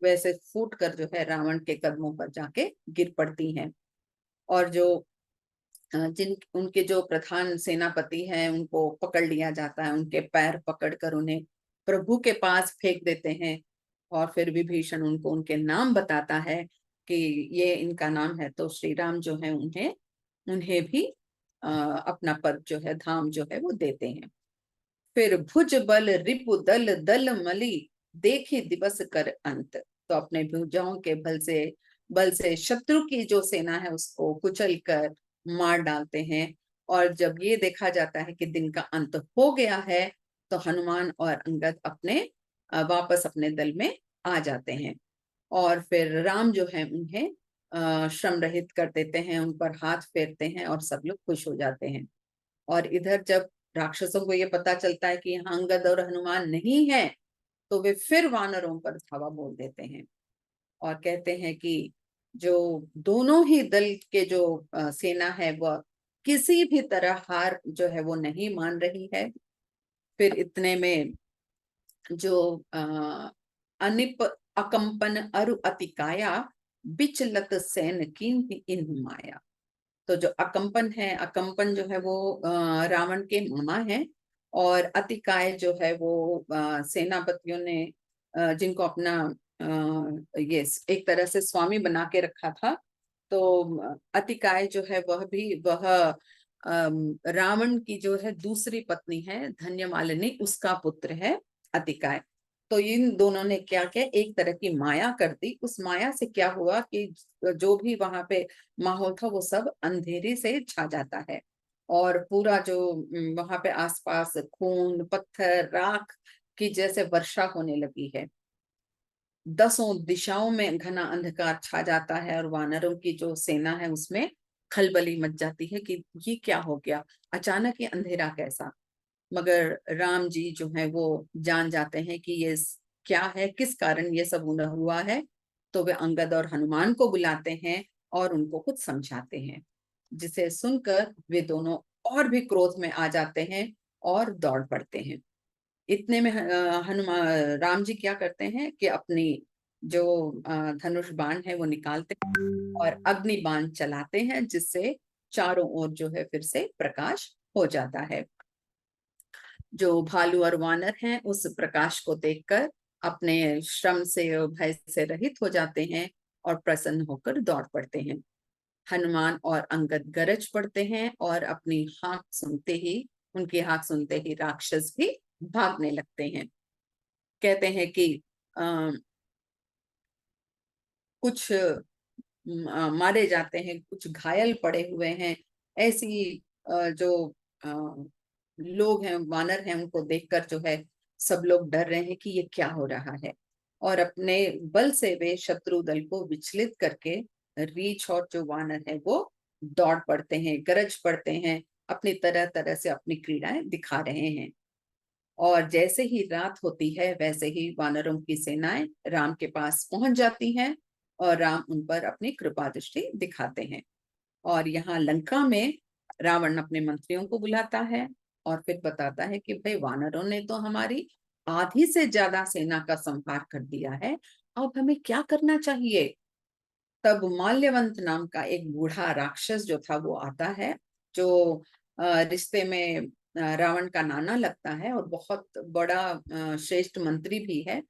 वैसे फूट कर जो है रावण के कदमों पर जाके गिर पड़ती हैं। और जो जिन उनके जो प्रधान सेनापति हैं उनको पकड़ लिया जाता है, उनके पैर पकड़कर उन्हें प्रभु के पास फेंक देते हैं। और फिर विभीषण उनको उनके नाम बताता है कि ये इनका नाम है, तो श्री राम जो है उन्हें उन्हें भी अपना पद जो है धाम जो है वो देते हैं। फिर भुज बल रिपु दल दल मली, देखी दिवस कर अंत। तो अपने भुजाओं के बल से शत्रु की जो सेना है उसको कुचल कर मार डालते हैं। और जब ये देखा जाता है कि दिन का अंत हो गया है, तो हनुमान और अंगद वापस अपने दल में आ जाते हैं। और फिर राम जो है उन्हें श्रम रहित कर देते हैं, उन पर हाथ फेरते हैं और सब लोग खुश हो जाते हैं। और इधर जब राक्षसों को ये पता चलता है कि यहाँ अंगद और हनुमान नहीं है, तो वे फिर वानरों पर धावा बोल देते हैं और कहते हैं कि जो दोनों ही दल के जो सेना है वह किसी भी तरह हार जो है वो नहीं मान रही है। फिर इतने में जो अनिप अकंपन अरु अतिकाया, बिचलत सैन कीन्ह इन्ह माया। तो जो अकंपन जो है वो रावण के मामा है, और अतिकाय जो है वो सेनापतियों ने जिनको अपना ये एक तरह से स्वामी बना के रखा था। तो अतिकाय जो है वह रावण की जो है दूसरी पत्नी है धन्यमालिनी, उसका पुत्र है अतिकाय। तो इन दोनों ने क्या किया, एक तरह की माया कर दी। उस माया से क्या हुआ कि जो भी वहां पे माहौल था वो सब अंधेरे से छा जाता है, और पूरा जो वहां पे आसपास खून पत्थर राख की जैसे वर्षा होने लगी है। दसों दिशाओं में घना अंधकार छा जाता है, और वानरों की जो सेना है उसमें खलबली मच जाती है कि ये क्या हो गया, अचानक ये अंधेरा कैसा। मगर राम जी जो है वो जान जाते हैं कि ये क्या है, किस कारण ये सब हुआ है। तो वे अंगद और हनुमान को बुलाते हैं और उनको कुछ समझाते हैं, जिसे सुनकर वे दोनों और भी क्रोध में आ जाते हैं और दौड़ पड़ते हैं। इतने में हनुमान राम जी क्या करते हैं कि अपनी जो धनुष बाण है वो निकालते हैं और अग्नि बाण चलाते हैं, जिससे चारों ओर जो है फिर से प्रकाश हो जाता है। जो भालू और वानर हैं उस प्रकाश को देखकर अपने श्रम से भय से रहित हो जाते हैं और प्रसन्न होकर दौड़ पड़ते हैं। हनुमान और अंगद गरज पड़ते हैं और अपनी उनकी हाक सुनते ही राक्षस भी भागने लगते हैं। कहते हैं कि कुछ मारे जाते हैं, कुछ घायल पड़े हुए हैं। ऐसी जो लोग हैं, वानर हैं, उनको देखकर जो है सब लोग डर रहे हैं कि ये क्या हो रहा है, और अपने बल से वे शत्रु दल को विचलित करके रीछ और जो वानर है वो दौड़ पड़ते हैं, गरज पड़ते हैं, अपनी तरह तरह से अपनी क्रीड़ाएं दिखा रहे हैं। और जैसे ही रात होती है वैसे ही वानरों की सेनाएं राम के पास पहुंच जाती हैं और राम उन पर अपनी कृपा दृष्टि दिखाते हैं। और यहाँ लंका में रावण अपने मंत्रियों को बुलाता है और फिर बताता है कि भाई वानरों ने तो हमारी आधी से ज्यादा सेना का संहार कर दिया है, अब हमें क्या करना चाहिए। तब माल्यवंत नाम का एक बूढ़ा राक्षस जो था वो आता है, जो रिश्ते में रावण का नाना लगता है और बहुत बड़ा श्रेष्ठ मंत्री भी है।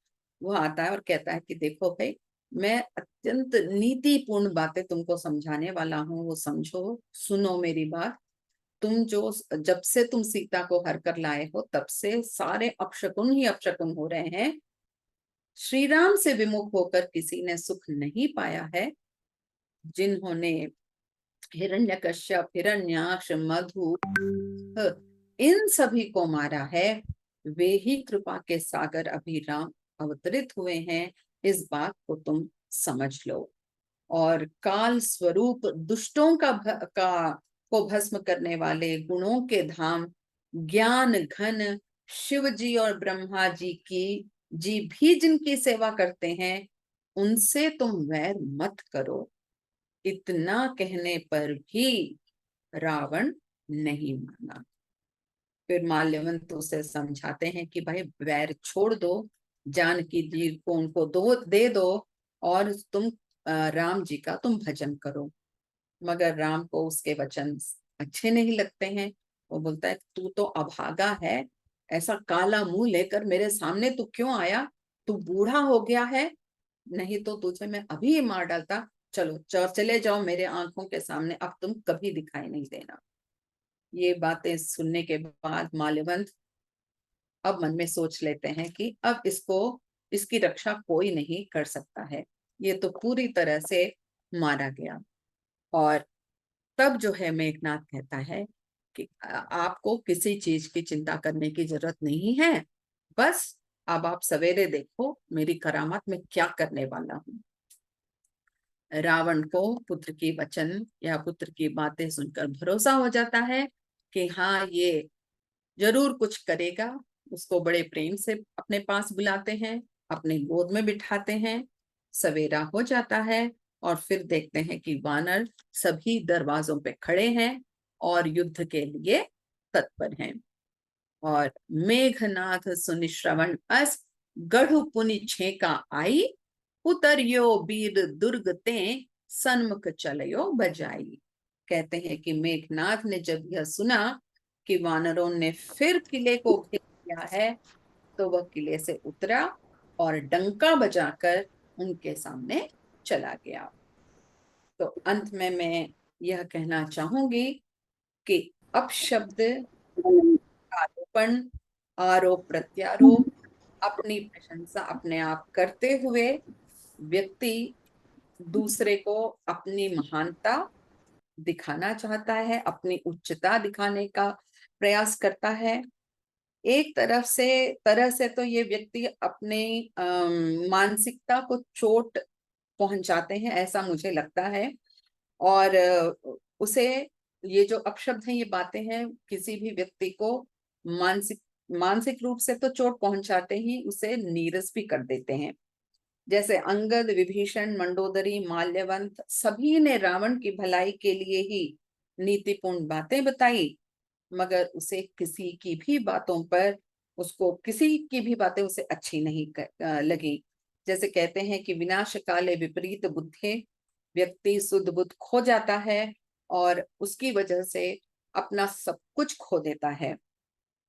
वो आता है और कहता है कि देखो भाई, मैं अत्यंत नीतिपूर्ण बातें तुमको समझाने वाला हूँ, वो समझो, सुनो मेरी बात। जब से तुम सीता को हर कर लाए हो तब से सारे अपशकुन ही अपशकुन हो रहे हैं। श्री राम से विमुख होकर किसी ने सुख नहीं पाया है। जिन्होंने हिरण्यकश्यप, हिरण्याक्ष, मधु, इन सभी को मारा है, वे ही कृपा के सागर अभी राम अवतरित हुए हैं। इस बात को तुम समझ लो। और काल स्वरूप दुष्टों को भस्म करने वाले गुणों के धाम ज्ञान घन शिव जी और ब्रह्मा जी भी जिनकी सेवा करते हैं, उनसे तुम वैर मत करो। इतना कहने पर भी रावण नहीं माना। फिर माल्यवंत उसे समझाते हैं कि भाई वैर छोड़ दो, जानकी जी को उनको दे दो और तुम राम जी का तुम भजन करो। मगर राम को उसके वचन अच्छे नहीं लगते हैं। वो बोलता है तू तो अभागा है, ऐसा काला मुंह लेकर मेरे सामने तू क्यों आया? तू बूढ़ा हो गया है, नहीं तो तुझे मैं अभी ही मार डालता। चलो चले जाओ मेरे आंखों के सामने, अब तुम कभी दिखाई नहीं देना। ये बातें सुनने के बाद माल्यवंत अब मन में सोच लेते हैं कि अब इसकी रक्षा कोई नहीं कर सकता है, ये तो पूरी तरह से मारा गया। और तब जो है मेघनाथ कहता है कि आपको किसी चीज की चिंता करने की जरूरत नहीं है, बस अब आप सवेरे देखो मेरी करामात में क्या करने वाला हूँ। रावण को पुत्र की वचन या पुत्र की बातें सुनकर भरोसा हो जाता है कि हाँ ये जरूर कुछ करेगा। उसको बड़े प्रेम से अपने पास बुलाते हैं, अपने गोद में बिठाते हैं। सवेरा हो जाता है और फिर देखते हैं कि वानर सभी दरवाजों पे खड़े हैं और युद्ध के लिए तत्पर हैं। और मेघनाथ सुनि श्रवण अस गढ़ पुनि छेका आई, उतरियो बीर दुर्ग ते सन्मुख चलयो बजाई। कहते हैं कि मेघनाथ ने जब यह सुना कि वानरों ने फिर किले को घेर लिया है, तो वह किले से उतरा और डंका बजाकर उनके सामने चला गया। तो अंत में मैं यह कहना चाहूंगी कि अपशब्द, आरोपण, आरोप प्रत्यारोप, अपनी प्रशंसा अपने आप करते हुए व्यक्ति दूसरे को अपनी महानता दिखाना चाहता है, अपनी उच्चता दिखाने का प्रयास करता है। एक तरह से तो ये व्यक्ति अपने मानसिकता को चोट पहुंचाते हैं, ऐसा मुझे लगता है। और उसे ये जो अपशब्द हैं, ये बातें हैं, किसी भी व्यक्ति को मानसिक मानसिक रूप से तो चोट पहुंचाते ही उसे नीरस भी कर देते हैं। जैसे अंगद, विभीषण, मंडोदरी, माल्यवंत सभी ने रावण की भलाई के लिए ही नीतिपूर्ण बातें बताई, मगर उसे किसी की भी बातों पर उसको किसी की भी बातें उसे अच्छी नहीं लगी। जैसे कहते हैं कि विनाश काले विपरीत बुद्धे, व्यक्ति शुद्ध बुद्ध खो जाता है और उसकी वजह से अपना सब कुछ खो देता है।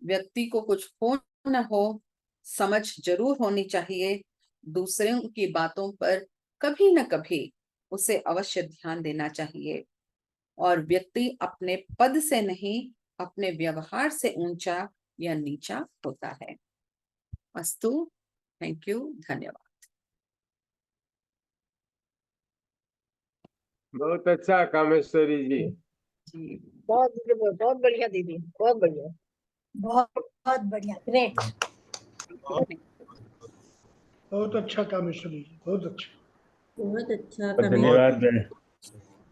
व्यक्ति को कुछ हो न हो, समझ जरूर होनी चाहिए। दूसरों की बातों पर कभी न कभी उसे अवश्य ध्यान देना चाहिए, और व्यक्ति अपने पद से नहीं अपने व्यवहार से ऊंचा या नीचा होता है। अस्तु, थैंक यू, धन्यवाद। बहुत अच्छा कामेश्वरी जी। जी, बहुत बढ़िया दीदी, बहुत बढ़िया। बहुत बहुत बढ़िया, ग्रेट। बहुत अच्छा कामेश्वरी जी, बहुत अच्छा। बहुत अच्छा धन्यवाद डॉक्टर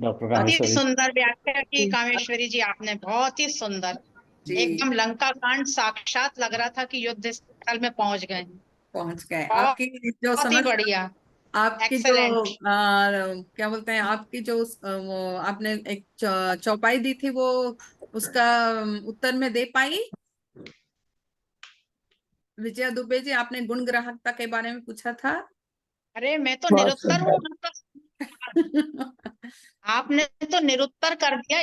बहुत ही कामेश्वरी। सुंदर व्याख्या की कामेश्वरी जी आपने, बहुत ही सुंदर। जी, एकदम लंका कांड साक्षात लग रहा था कि युद्ध स्थल में पहुंच गए। पहुंच गए। बहुत आपकी जो बहुत ही समझ, बढ़िया, आपकी जो एक्सेलेंट। क्या बोलते हैं, आपकी जो वो आपने एक चौपाई दी थी, वो उसका उत्तर में दे पाई। विजया दुबे जी, आपने गुण ग्राहकता के बारे में पूछा था। अरे मैं तो निरुत्तर हूँ, आपने तो निरुत्तर कर दिया।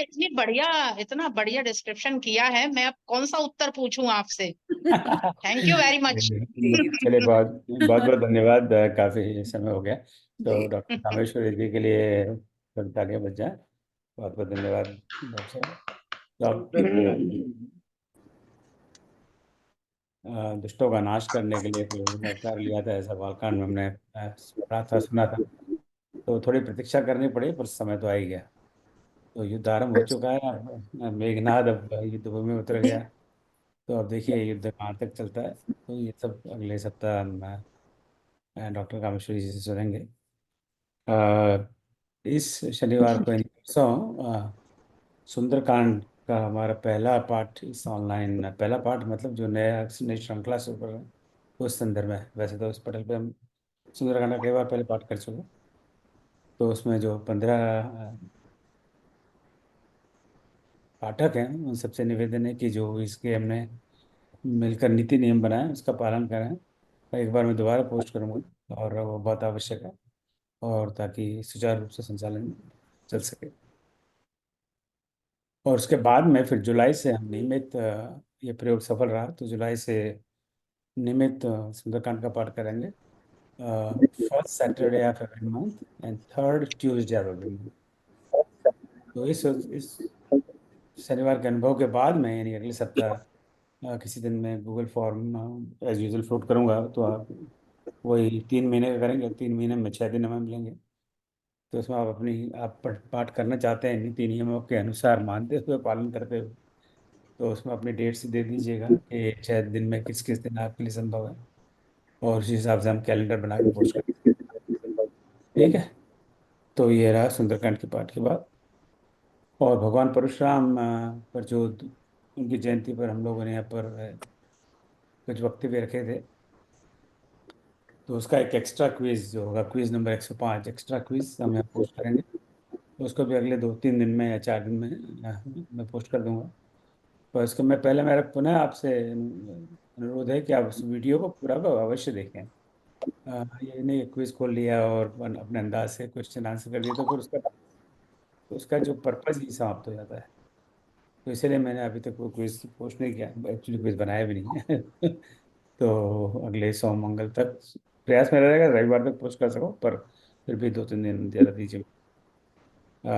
इतना बढ़िया डिस्क्रिप्शन किया है, मैं अब कौन सा उत्तर पूछूं आपसे। Thank you very much. चलिए, बहुत बहुत बहुत धन्यवाद। काफी समय हो गया, तो जी, डॉक्टर कामेश्वरी जी के लिए थोड़ी तालियां बज जाए। बहुत बहुत धन्यवाद डॉक्टर साहब। तो अब दुष्टों का नाश करने के लिए कोई अवतार लिया था, ऐसा बालकांड में हमने पढ़ा था, सुना था। तो थोड़ी प्रतीक्षा करनी पड़ी, पर समय तो आ ही गया। तो युद्ध आरंभ हो चुका है। मेघनाद अब युद्ध भूमि में उतर गया। तो अब देखिए युद्ध कहाँ तक चलता है। तो ये सब अगले सप्ताह हम डॉक्टर कामेश्वरी जी से सुनेंगे। इस शनिवार को यानी परसों सुंदरकांड का हमारा पहला पाठ, इस ऑनलाइन पहला पाठ मतलब जो नया नई श्रृंखला शुरू कर रहे हैं, उस संदर्भ में। वैसे तो इस पटल पे हम सुंदरकांड का कई बार पहले पाठ कर चुके। तो उसमें जो 15 पाठक हैं, उन सबसे निवेदन है कि जो इसके हमने मिलकर नीति नियम बनाए उसका पालन करें। एक बार मैं दोबारा पोस्ट करूँगा, और वो बहुत आवश्यक है, और ताकि सुचारू रूप से संचालन चल सके। और उसके बाद में फिर जुलाई से हम नियमित, ये प्रयोग सफल रहा तो जुलाई से नियमित सुंदरकांड का पाठ करेंगे। First Saturday of every month and third Tuesday of every month. तो इस शनिवार के अनुभव के बाद में, यानी अगले सप्ताह किसी दिन मैं Google form as usual float करूँगा। तो आप वही 3 महीने का करेंगे, 3 महीने में 6 दिन हमें मिलेंगे। तो उसमें आप पाठ करना चाहते हैं नीति नियमों के अनुसार, मानते हुए, पालन करते हुए, तो उसमें अपनी डेट्स दे दीजिएगा कि 6 दिन में किस किस दिन आपके लिए संभव है, और उसी हिसाब से हम कैलेंडर बना के पोस्ट करें। ठीक है। तो ये रहा सुंदरकांड के पाठ के बाद। और भगवान परशुराम पर जो उनकी जयंती पर हम लोगों ने यहाँ पर कुछ वक्तव्य रखे थे, तो उसका एक एक्स्ट्रा क्विज जो होगा, क्विज नंबर 105 एक्स्ट्रा क्विज हम यहाँ पोस्ट करेंगे। तो उसको भी अगले 2-3 दिन में या 4 दिन में मैं पोस्ट कर दूंगा। तो इसको मैं पहले, मेरा पुनः आपसे अनुरोध है कि आप उस वीडियो को पूरा को अवश्य देखें। ये नहीं क्विज खोल लिया और अपने अंदाज से क्वेश्चन आंसर कर दिया, तो फिर उसका जो पर्पज ही समाप्त हो जाता है। तो इसलिए मैंने अभी तक वो क्विज पोस्ट नहीं किया, एक्चुअली क्विज बनाया भी नहीं है। तो अगले सोम मंगल तक प्रयास मेरा रहेगा, रविवार तक पोस्ट कर सको, पर फिर भी 2-3 दिन ज़्यादा दीजिए।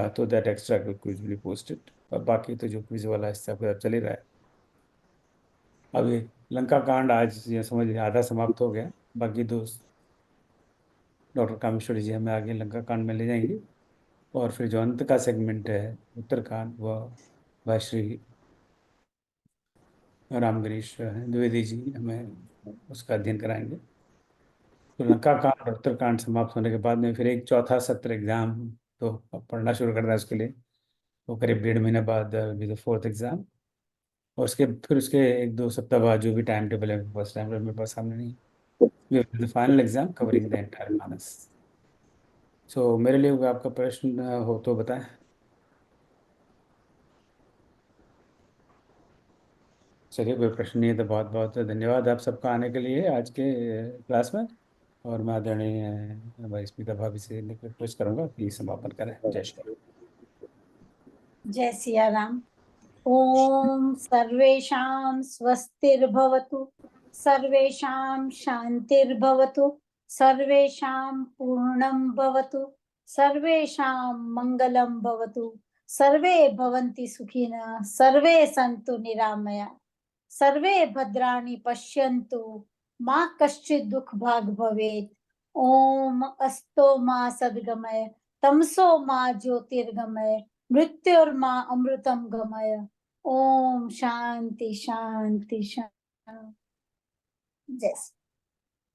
तो that extra quiz will be posted. और बाकी तो जो क्विज वाला हिस्सा पूरा चल ही रहा है। अभी लंका कांड आज ये समझ आधा समाप्त हो गया। बाकी दोस्त डॉक्टर कामेश्वरी जी हमें आगे लंका कांड में ले जाएंगे, और फिर जो अंत का सेगमेंट है उत्तरकांड, वह भाई श्री रामगिरीश द्विवेदी जी हमें उसका अध्ययन कराएंगे। तो लंका कांड और उत्तरकांड समाप्त होने के बाद में फिर एक चौथा सत्र एग्जाम तो अब पढ़ना शुरू करना है उसके लिए। वो करीब 1.5 महीने बाद विद द फोर्थ एग्जाम। और उसके 1-2 सप्ताह बाद जो भी टाइम टेबल है, बस टाइम टेबल मेरे पास सामने नहीं, the final exam covering the entire Manas. So मेरे लिए कोई आपका प्रश्न हो तो बताएं। चलिए, कोई प्रश्न नहीं है तो बहुत बहुत धन्यवाद आप सबका आने के लिए आज के क्लास में। और मैं आदरणीय वाइस स्पीकर भाभी से रिक्वेस्ट करूंगा कि समापन करें। जय श्री राम। जय सिया राम। ओम सर्वेषां स्वस्तिर्भवतु, सर्वेषां शांतिर्भवतु, सर्वेषां पूर्णं भवतु, सर्वेषां मंगलं भवतु, सर्वे भवन्ति सुखिनः, सर्वे सन्तु निरामया, सर्वे भद्राणि पश्यन्तु, मा कश्चित् दुःखभाग् भवेत्। ओम अस्तो मा सद्गमय, तमसो मा ज्योतिर्गमय, मृत्युर्मा अमृतं गमय। ओम शांति शांति शांति। जय श्री